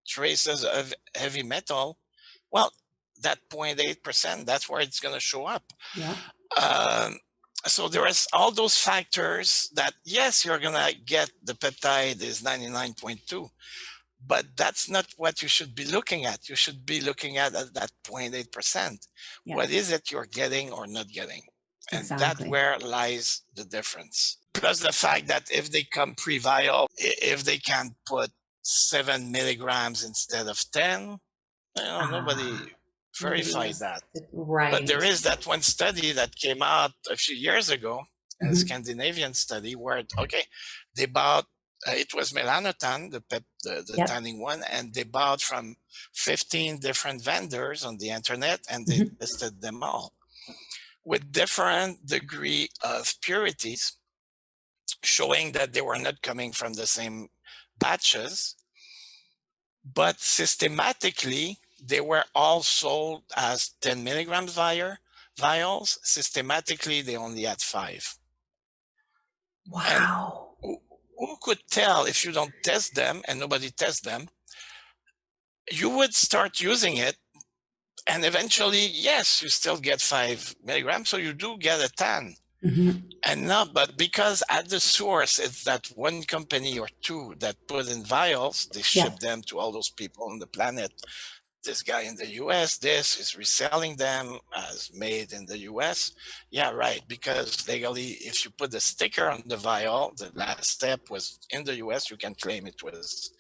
traces of heavy metal, well, that 0.8%, that's where it's going to show up. Yeah. So there is all those factors that, yes, you're going to get the peptide is 99.2, but that's not what you should be looking at. You should be looking at that 0.8%. Yeah. What is it you're getting or not getting? And Exactly. that's where lies the difference. Plus the fact that if they come pre-vial, if they can put 7 milligrams instead of 10, nobody verified that. Right. But there is that one study that came out a few years ago, a Scandinavian study, where, okay, they bought, it was Melanotan, the tanning one, and they bought from 15 different vendors on the internet, and they tested them all with different degree of purities, showing that they were not coming from the same batches, but systematically they were all sold as 10 milligrams vials. Systematically, they only had 5. Wow. And who could tell if you don't test them, and nobody tests them? You would start using it, and eventually, yes, you still get 5 milligrams, so you do get a tan. And not, but because at the source, it's that one company or two that put in vials, they ship them to all those people on the planet. This guy in the US, this is reselling them as made in the US. Yeah, right. Because legally, if you put the sticker on the vial, the last step was in the US, you can claim it was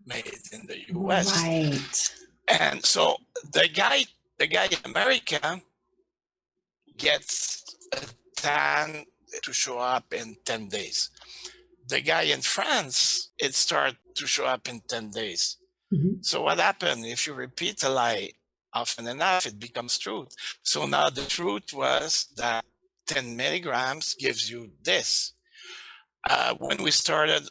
made in the US. Right. And so the guy in America gets a tan to show up in 10 days. The guy in France, it started to show up in 10 days. So what happened? If you repeat a lie often enough, it becomes truth. So now the truth was that 10 milligrams gives you this. When we started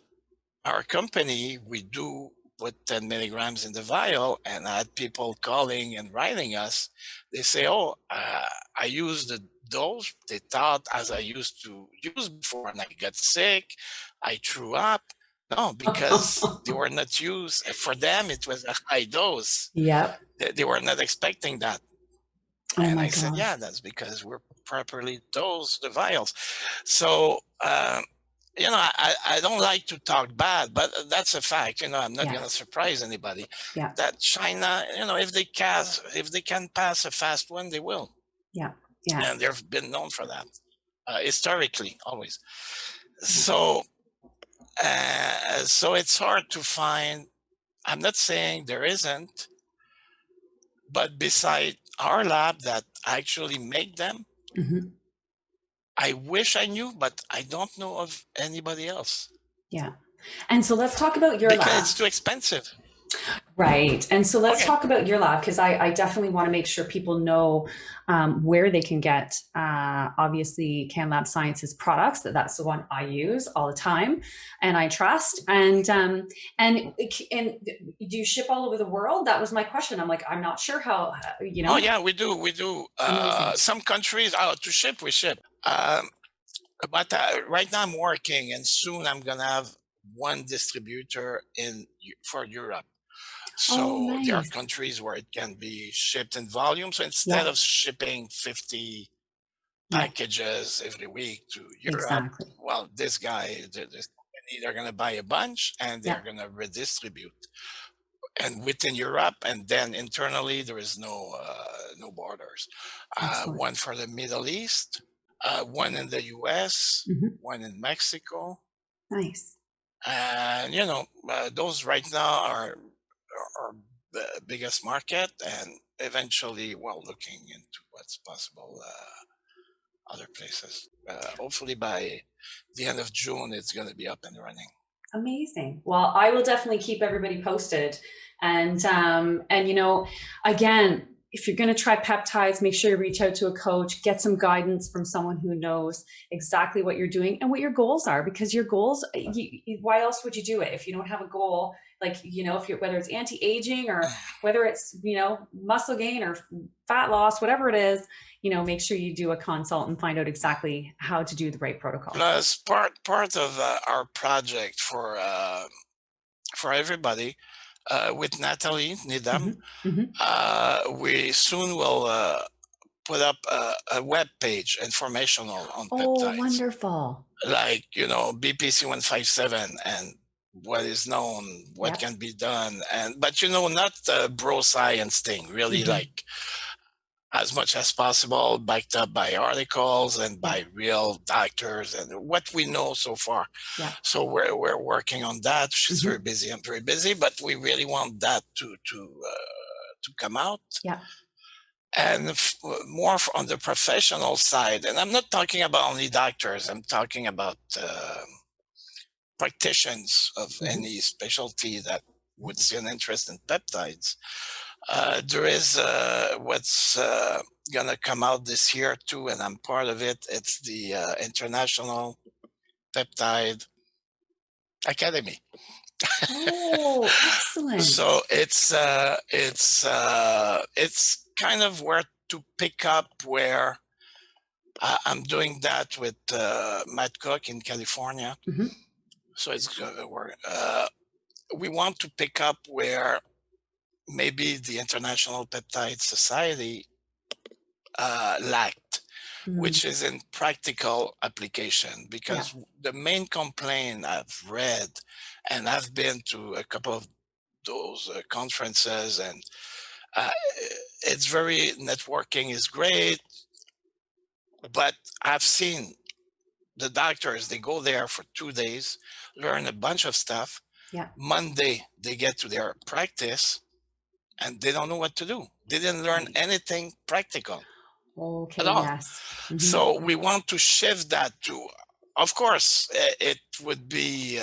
our company, we do put 10 milligrams in the vial, and I had people calling and writing us. They say, oh, I used the dose they thought as I used to use before, and I got sick, I threw up. No, because they were not used. For them, it was a high dose. Yep. They were not expecting that. Oh and my I said, yeah, that's because we're properly dosed the vials. So, I don't like to talk bad, but that's a fact. I'm not going to surprise anybody. That China, if they can pass a fast one, they will. Yeah. And they've been known for that, historically, always. So it's hard to find. I'm not saying there isn't, but beside our lab that actually make them, I wish I knew, but I don't know of anybody else. Yeah. And so let's talk about your lab. Because it's too expensive. Right. And so let's talk about your lab, because I definitely want to make sure people know where they can get, obviously, Canlab Sciences products. That's the one I use all the time and I trust. And do you ship all over the world? That was my question. I'm like, I'm not sure how, Oh, yeah, we do. Some countries, to ship, we ship. But right now I'm working, and soon I'm going to have one distributor for Europe. So there are countries where it can be shipped in volume. So instead of shipping 50 packages every week to Europe, well, this company, they're going to buy a bunch and they're going to redistribute. And within Europe, and then internally, there is no borders. One for the Middle East, one in the US, one in Mexico. Nice. And, those right now are the biggest market, and eventually looking into what's possible other places. Hopefully by the end of June, it's going to be up and running. Amazing. Well, I will definitely keep everybody posted. And again, if you're going to try peptides, make sure you reach out to a coach, get some guidance from someone who knows exactly what you're doing and what your goals are, because your goals, why else would you do it? If you don't have a goal, like, if you're, whether it's anti-aging or whether it's, muscle gain or fat loss, whatever it is, make sure you do a consult and find out exactly how to do the right protocol. Plus, part of our project for everybody with Natalie Nidam, Hmm. Hmm. we soon will put up a web page informational on Oh, peptides, wonderful. like BPC 157 and what is known, what Yep. can be done, and but not the bro science thing, really, Hmm. like as much as possible, backed up by articles and Yeah. by real doctors and what we know so far. Yeah. So we're working on that. She's very Hmm. busy. I'm very busy, but we really want that to come out. Yeah. And more on the professional side. And I'm not talking about only doctors. I'm talking about practitioners of Hmm. any specialty that would see an interest in peptides. There is what's going to come out this year too, and I'm part of it. It's the International Peptide Academy. Oh, excellent. So it's kind of where to pick up where I'm doing that with Matt Cook in California. Hmm. So it's we want to pick up where maybe the International Peptide Society lacked, Mm. which is in practical application. Yeah. Because the main complaint I've read, and I've been to a couple of those conferences, and uh, it's very networking is great, but I've seen the doctors, they go there for 2 days, learn a bunch of stuff. Yeah. Monday, they get to their practice and they don't know what to do. They didn't learn Right. anything practical at Okay. all. Yes. Hmm. So we want to shift that to, of course, it would be,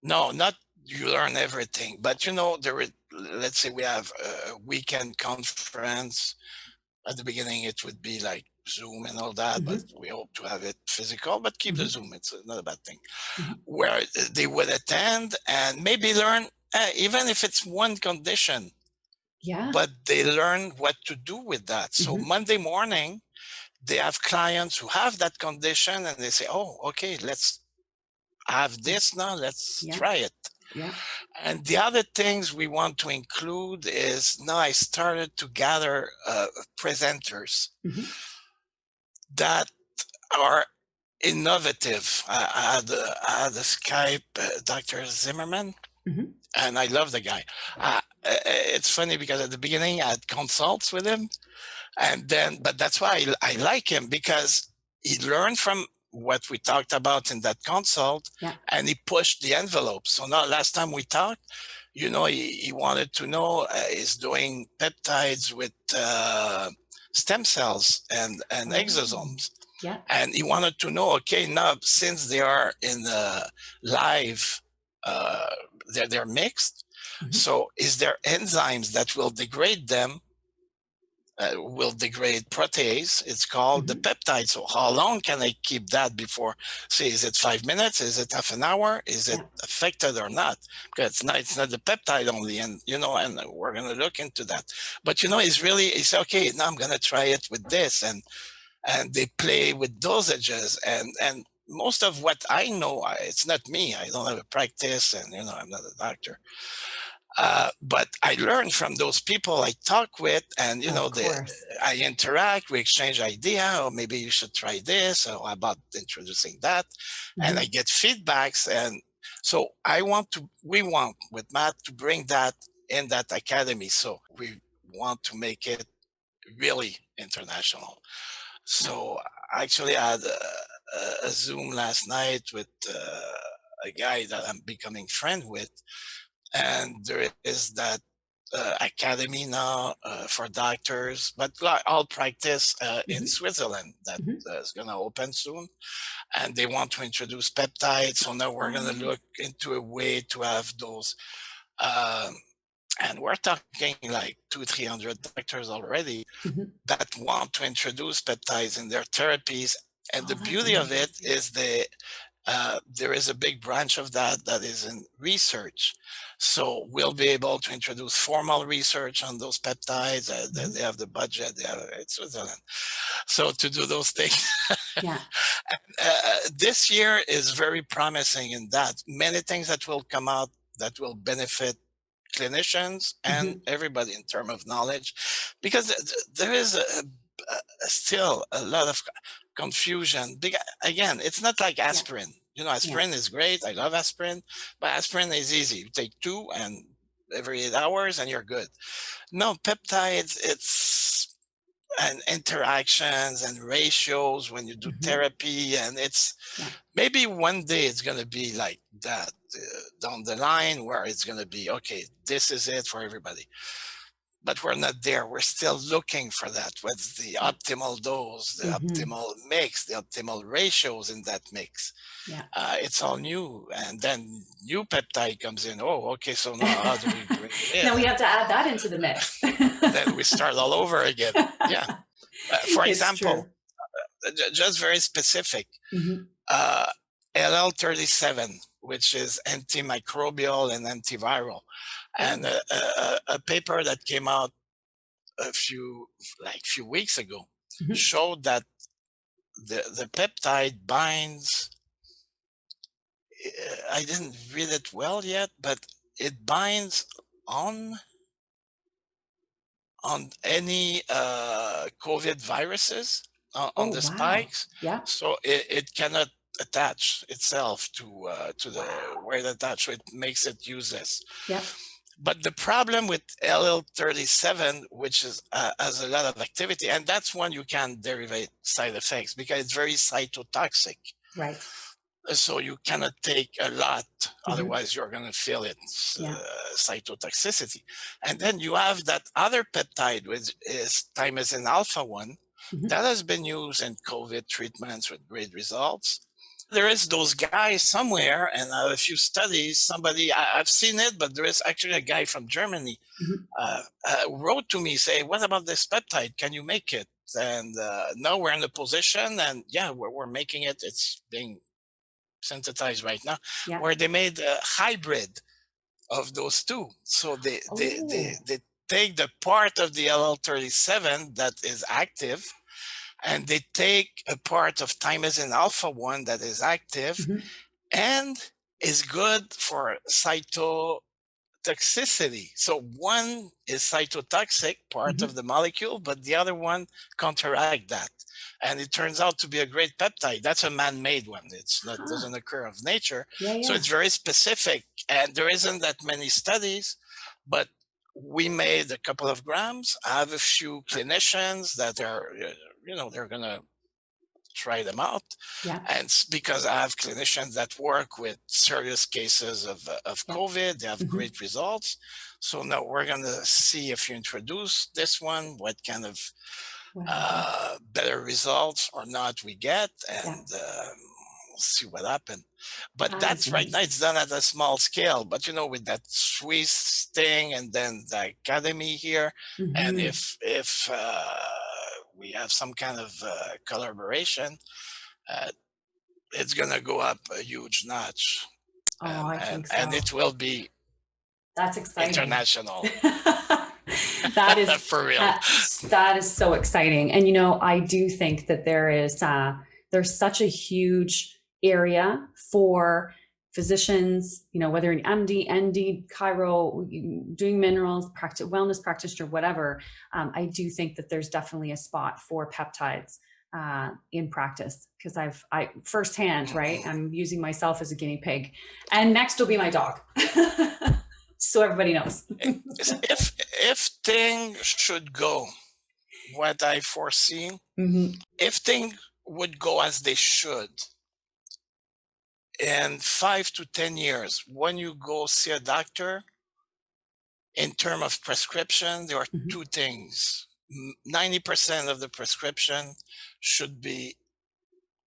no, not you learn everything, but there is, let's say we have a weekend conference. At the beginning, it would be like Zoom and all that, but Hmm. we hope to have it physical, but keep the Hmm. Zoom. It's not a bad thing. Hmm. Where they would attend and maybe learn, even if it's one condition, Yeah. but they learn what to do with that. So Hmm. Monday morning, they have clients who have that condition and they say, oh, okay, let's have this now, let's Yeah. try it. Yeah. And the other things we want to include is now I started to gather presenters Hmm. that are innovative. I had a Skype Dr. Zimmerman, Hmm. and I love the guy. It's funny because at the beginning I had consults with him, and then, but that's why I like him, because he learned from what we talked about in that consult, Yeah. and he pushed the envelope. So now, last time we talked, he wanted to know, he's doing peptides with stem cells and Oh. exosomes. Yeah. And he wanted to know, okay, now since they are in the live, uh, they're mixed. Hmm. So is there enzymes that will degrade them, will degrade protease? It's called the Hmm. peptide. So how long can I keep that before, say, is it 5 minutes? Is it half an hour? Is it Yeah. affected or not? Because it's not the peptide only. And, and we're going to look into that. But, it's okay, now I'm going to try it with this. And they play with dosages, and most of what I know, it's not me. I don't have a practice, and I'm not a doctor. But I learn from those people I talk with, and Of course. I interact, we exchange idea, or maybe you should try this, or how about introducing that, and I Hmm. get feedbacks. And so we want with Matt to bring that in that academy. So we want to make it really international. Yeah. So I actually had a Zoom last night with a guy that I'm becoming friend with, and there is that academy now for doctors, but all practice in Hmm. Switzerland that Hmm. is going to open soon, and they want to introduce peptides. So now we're going to Oh. look into a way to have those. Um, and we're talking like 200-300 doctors already Hmm. that want to introduce peptides in their therapies. And the Oh, that's beauty of it amazing. is there is a big branch of that that is in research. So we'll be able to introduce formal research on those peptides. They have the budget. It's Switzerland. So to do those things. Yeah. This year is very promising in that many things that will come out that will benefit clinicians and everybody in terms of knowledge, because there is still a lot of confusion. Again, it's not like aspirin. You know, aspirin is great. I love aspirin, but aspirin is easy. You take 2 and every 8 hours and you're good. No, peptides, it's and interactions and ratios when you do therapy, and it's maybe one day it's going to be like that down the line, where it's going to be okay, this is it for everybody, but we're not there. We're still looking for that. What's the optimal dose, the optimal mix, the optimal ratios in that mix? It's all new, and then new peptide comes in. Oh, okay, so now how do we bring it in? Now we have to add that into the mix. Then we start all over again. Yeah. For example, just very specific, LL37, which is antimicrobial and antiviral, and a paper that came out a few weeks ago showed that the peptide binds. I didn't read it well yet, but it binds on any COVID viruses on the spikes. Yeah. So it cannot attach itself to the where it attached, so it makes it useless. Yeah. But the problem with LL37, which is has a lot of activity, and that's one you can derivate side effects because it's very cytotoxic. Right. So you cannot take a lot, otherwise you're going to feel it, cytotoxicity. And then you have that other peptide, which is thymosin alpha 1, that has been used in COVID treatments with great results. There is those guys somewhere, and I have a few studies, I've seen it, but there is actually a guy from Germany wrote to me, say, what about this peptide? Can you make it? And now we're in a position, and we're making it. It's being synthesized right now, where they made a hybrid of those two. So they take the part of the LL37 that is active, and they take a part of thymosin alpha 1 that is active and is good for cytotoxicity. So one is cytotoxic part of the molecule, but the other one counteract that. And it turns out to be a great peptide. That's a man-made one. It's not doesn't occur of nature. So it's very specific, and there isn't that many studies, but we made a couple of grams. I have a few clinicians that are, they're going to try them out. And because I have clinicians that work with serious cases of COVID, they have great results. So now we're going to see if you introduce this one, what kind of better results or not we get, and see what happens. But that's right now, it's done at a small scale, but with that Swiss thing and then the academy here, and if we have some kind of collaboration, it's gonna go up a huge notch. I think so. And it will be international. That is for real. That is so exciting. And I do think that there's such a huge area for physicians, whether an MD, ND, chiro, doing minerals, wellness practitioner, whatever. I do think that there's definitely a spot for peptides in practice, because I firsthand, right? I'm using myself as a guinea pig, and next will be my dog. So everybody knows. If things should go, what I foresee, if things would go as they should, in 5 to 10 years, when you go see a doctor, in terms of prescription, there are two things. 90% of the prescription should be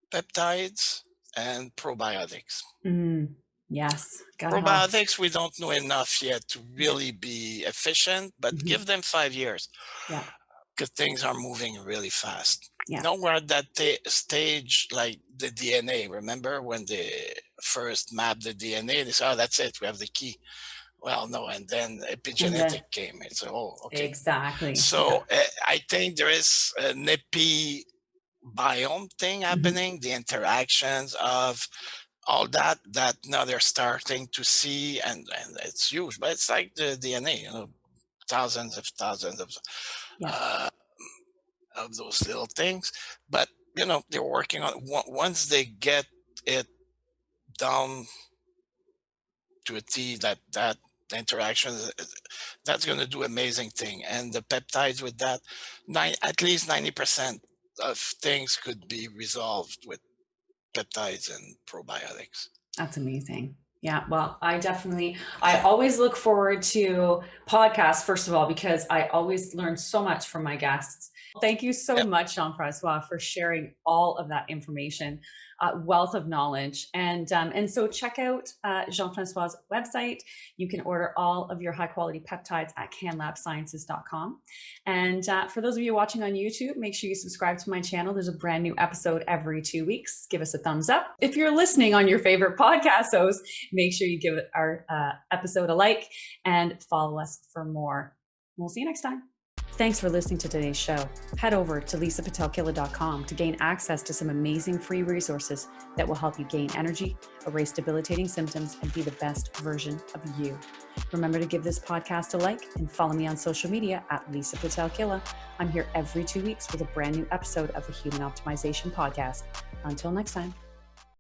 peptides and probiotics. Yes. Probiotics, we don't know enough yet to really be efficient, but give them 5 years. Because things are moving really fast. Yeah. You know, we're at that stage like the DNA. Remember when they first mapped the DNA? They said, "Oh, that's it. We have the key." Well, no, and then And epigenetic then came. It's oh, okay. exactly. Yeah. So I think there is an epibiome thing Mhm. happening. The interactions of all that now they're starting to see, and it's huge. But it's like the DNA, you know, thousands Yeah. uh, of those little things. But you know, they're working on once they get it down to a T, that the interaction that's going to do amazing thing. And the peptides with that, at least 90% of things could be resolved with peptides and probiotics. That's amazing. Yeah, well, I always look forward to podcasts, first of all, because I always learn so much from my guests. Thank you so Yep. much, Jean-Francois, for sharing all of that information, wealth of knowledge. And so check out Jean-Francois's website. You can order all of your high quality peptides at canlabsciences.com. And for those of you watching on YouTube, make sure you subscribe to my channel. There's a brand new episode every 2 weeks. Give us a thumbs up. If you're listening on your favorite podcast host, make sure you give our episode a like and follow us for more. We'll see you next time. Thanks for listening to today's show. Head over to lisapitel-killah.com to gain access to some amazing free resources that will help you gain energy, erase debilitating symptoms, and be the best version of you. Remember to give this podcast a like and follow me on social media at Lisa Pitel-Killah. I'm here every 2 weeks with a brand new episode of the Human Optimization Podcast. Until next time.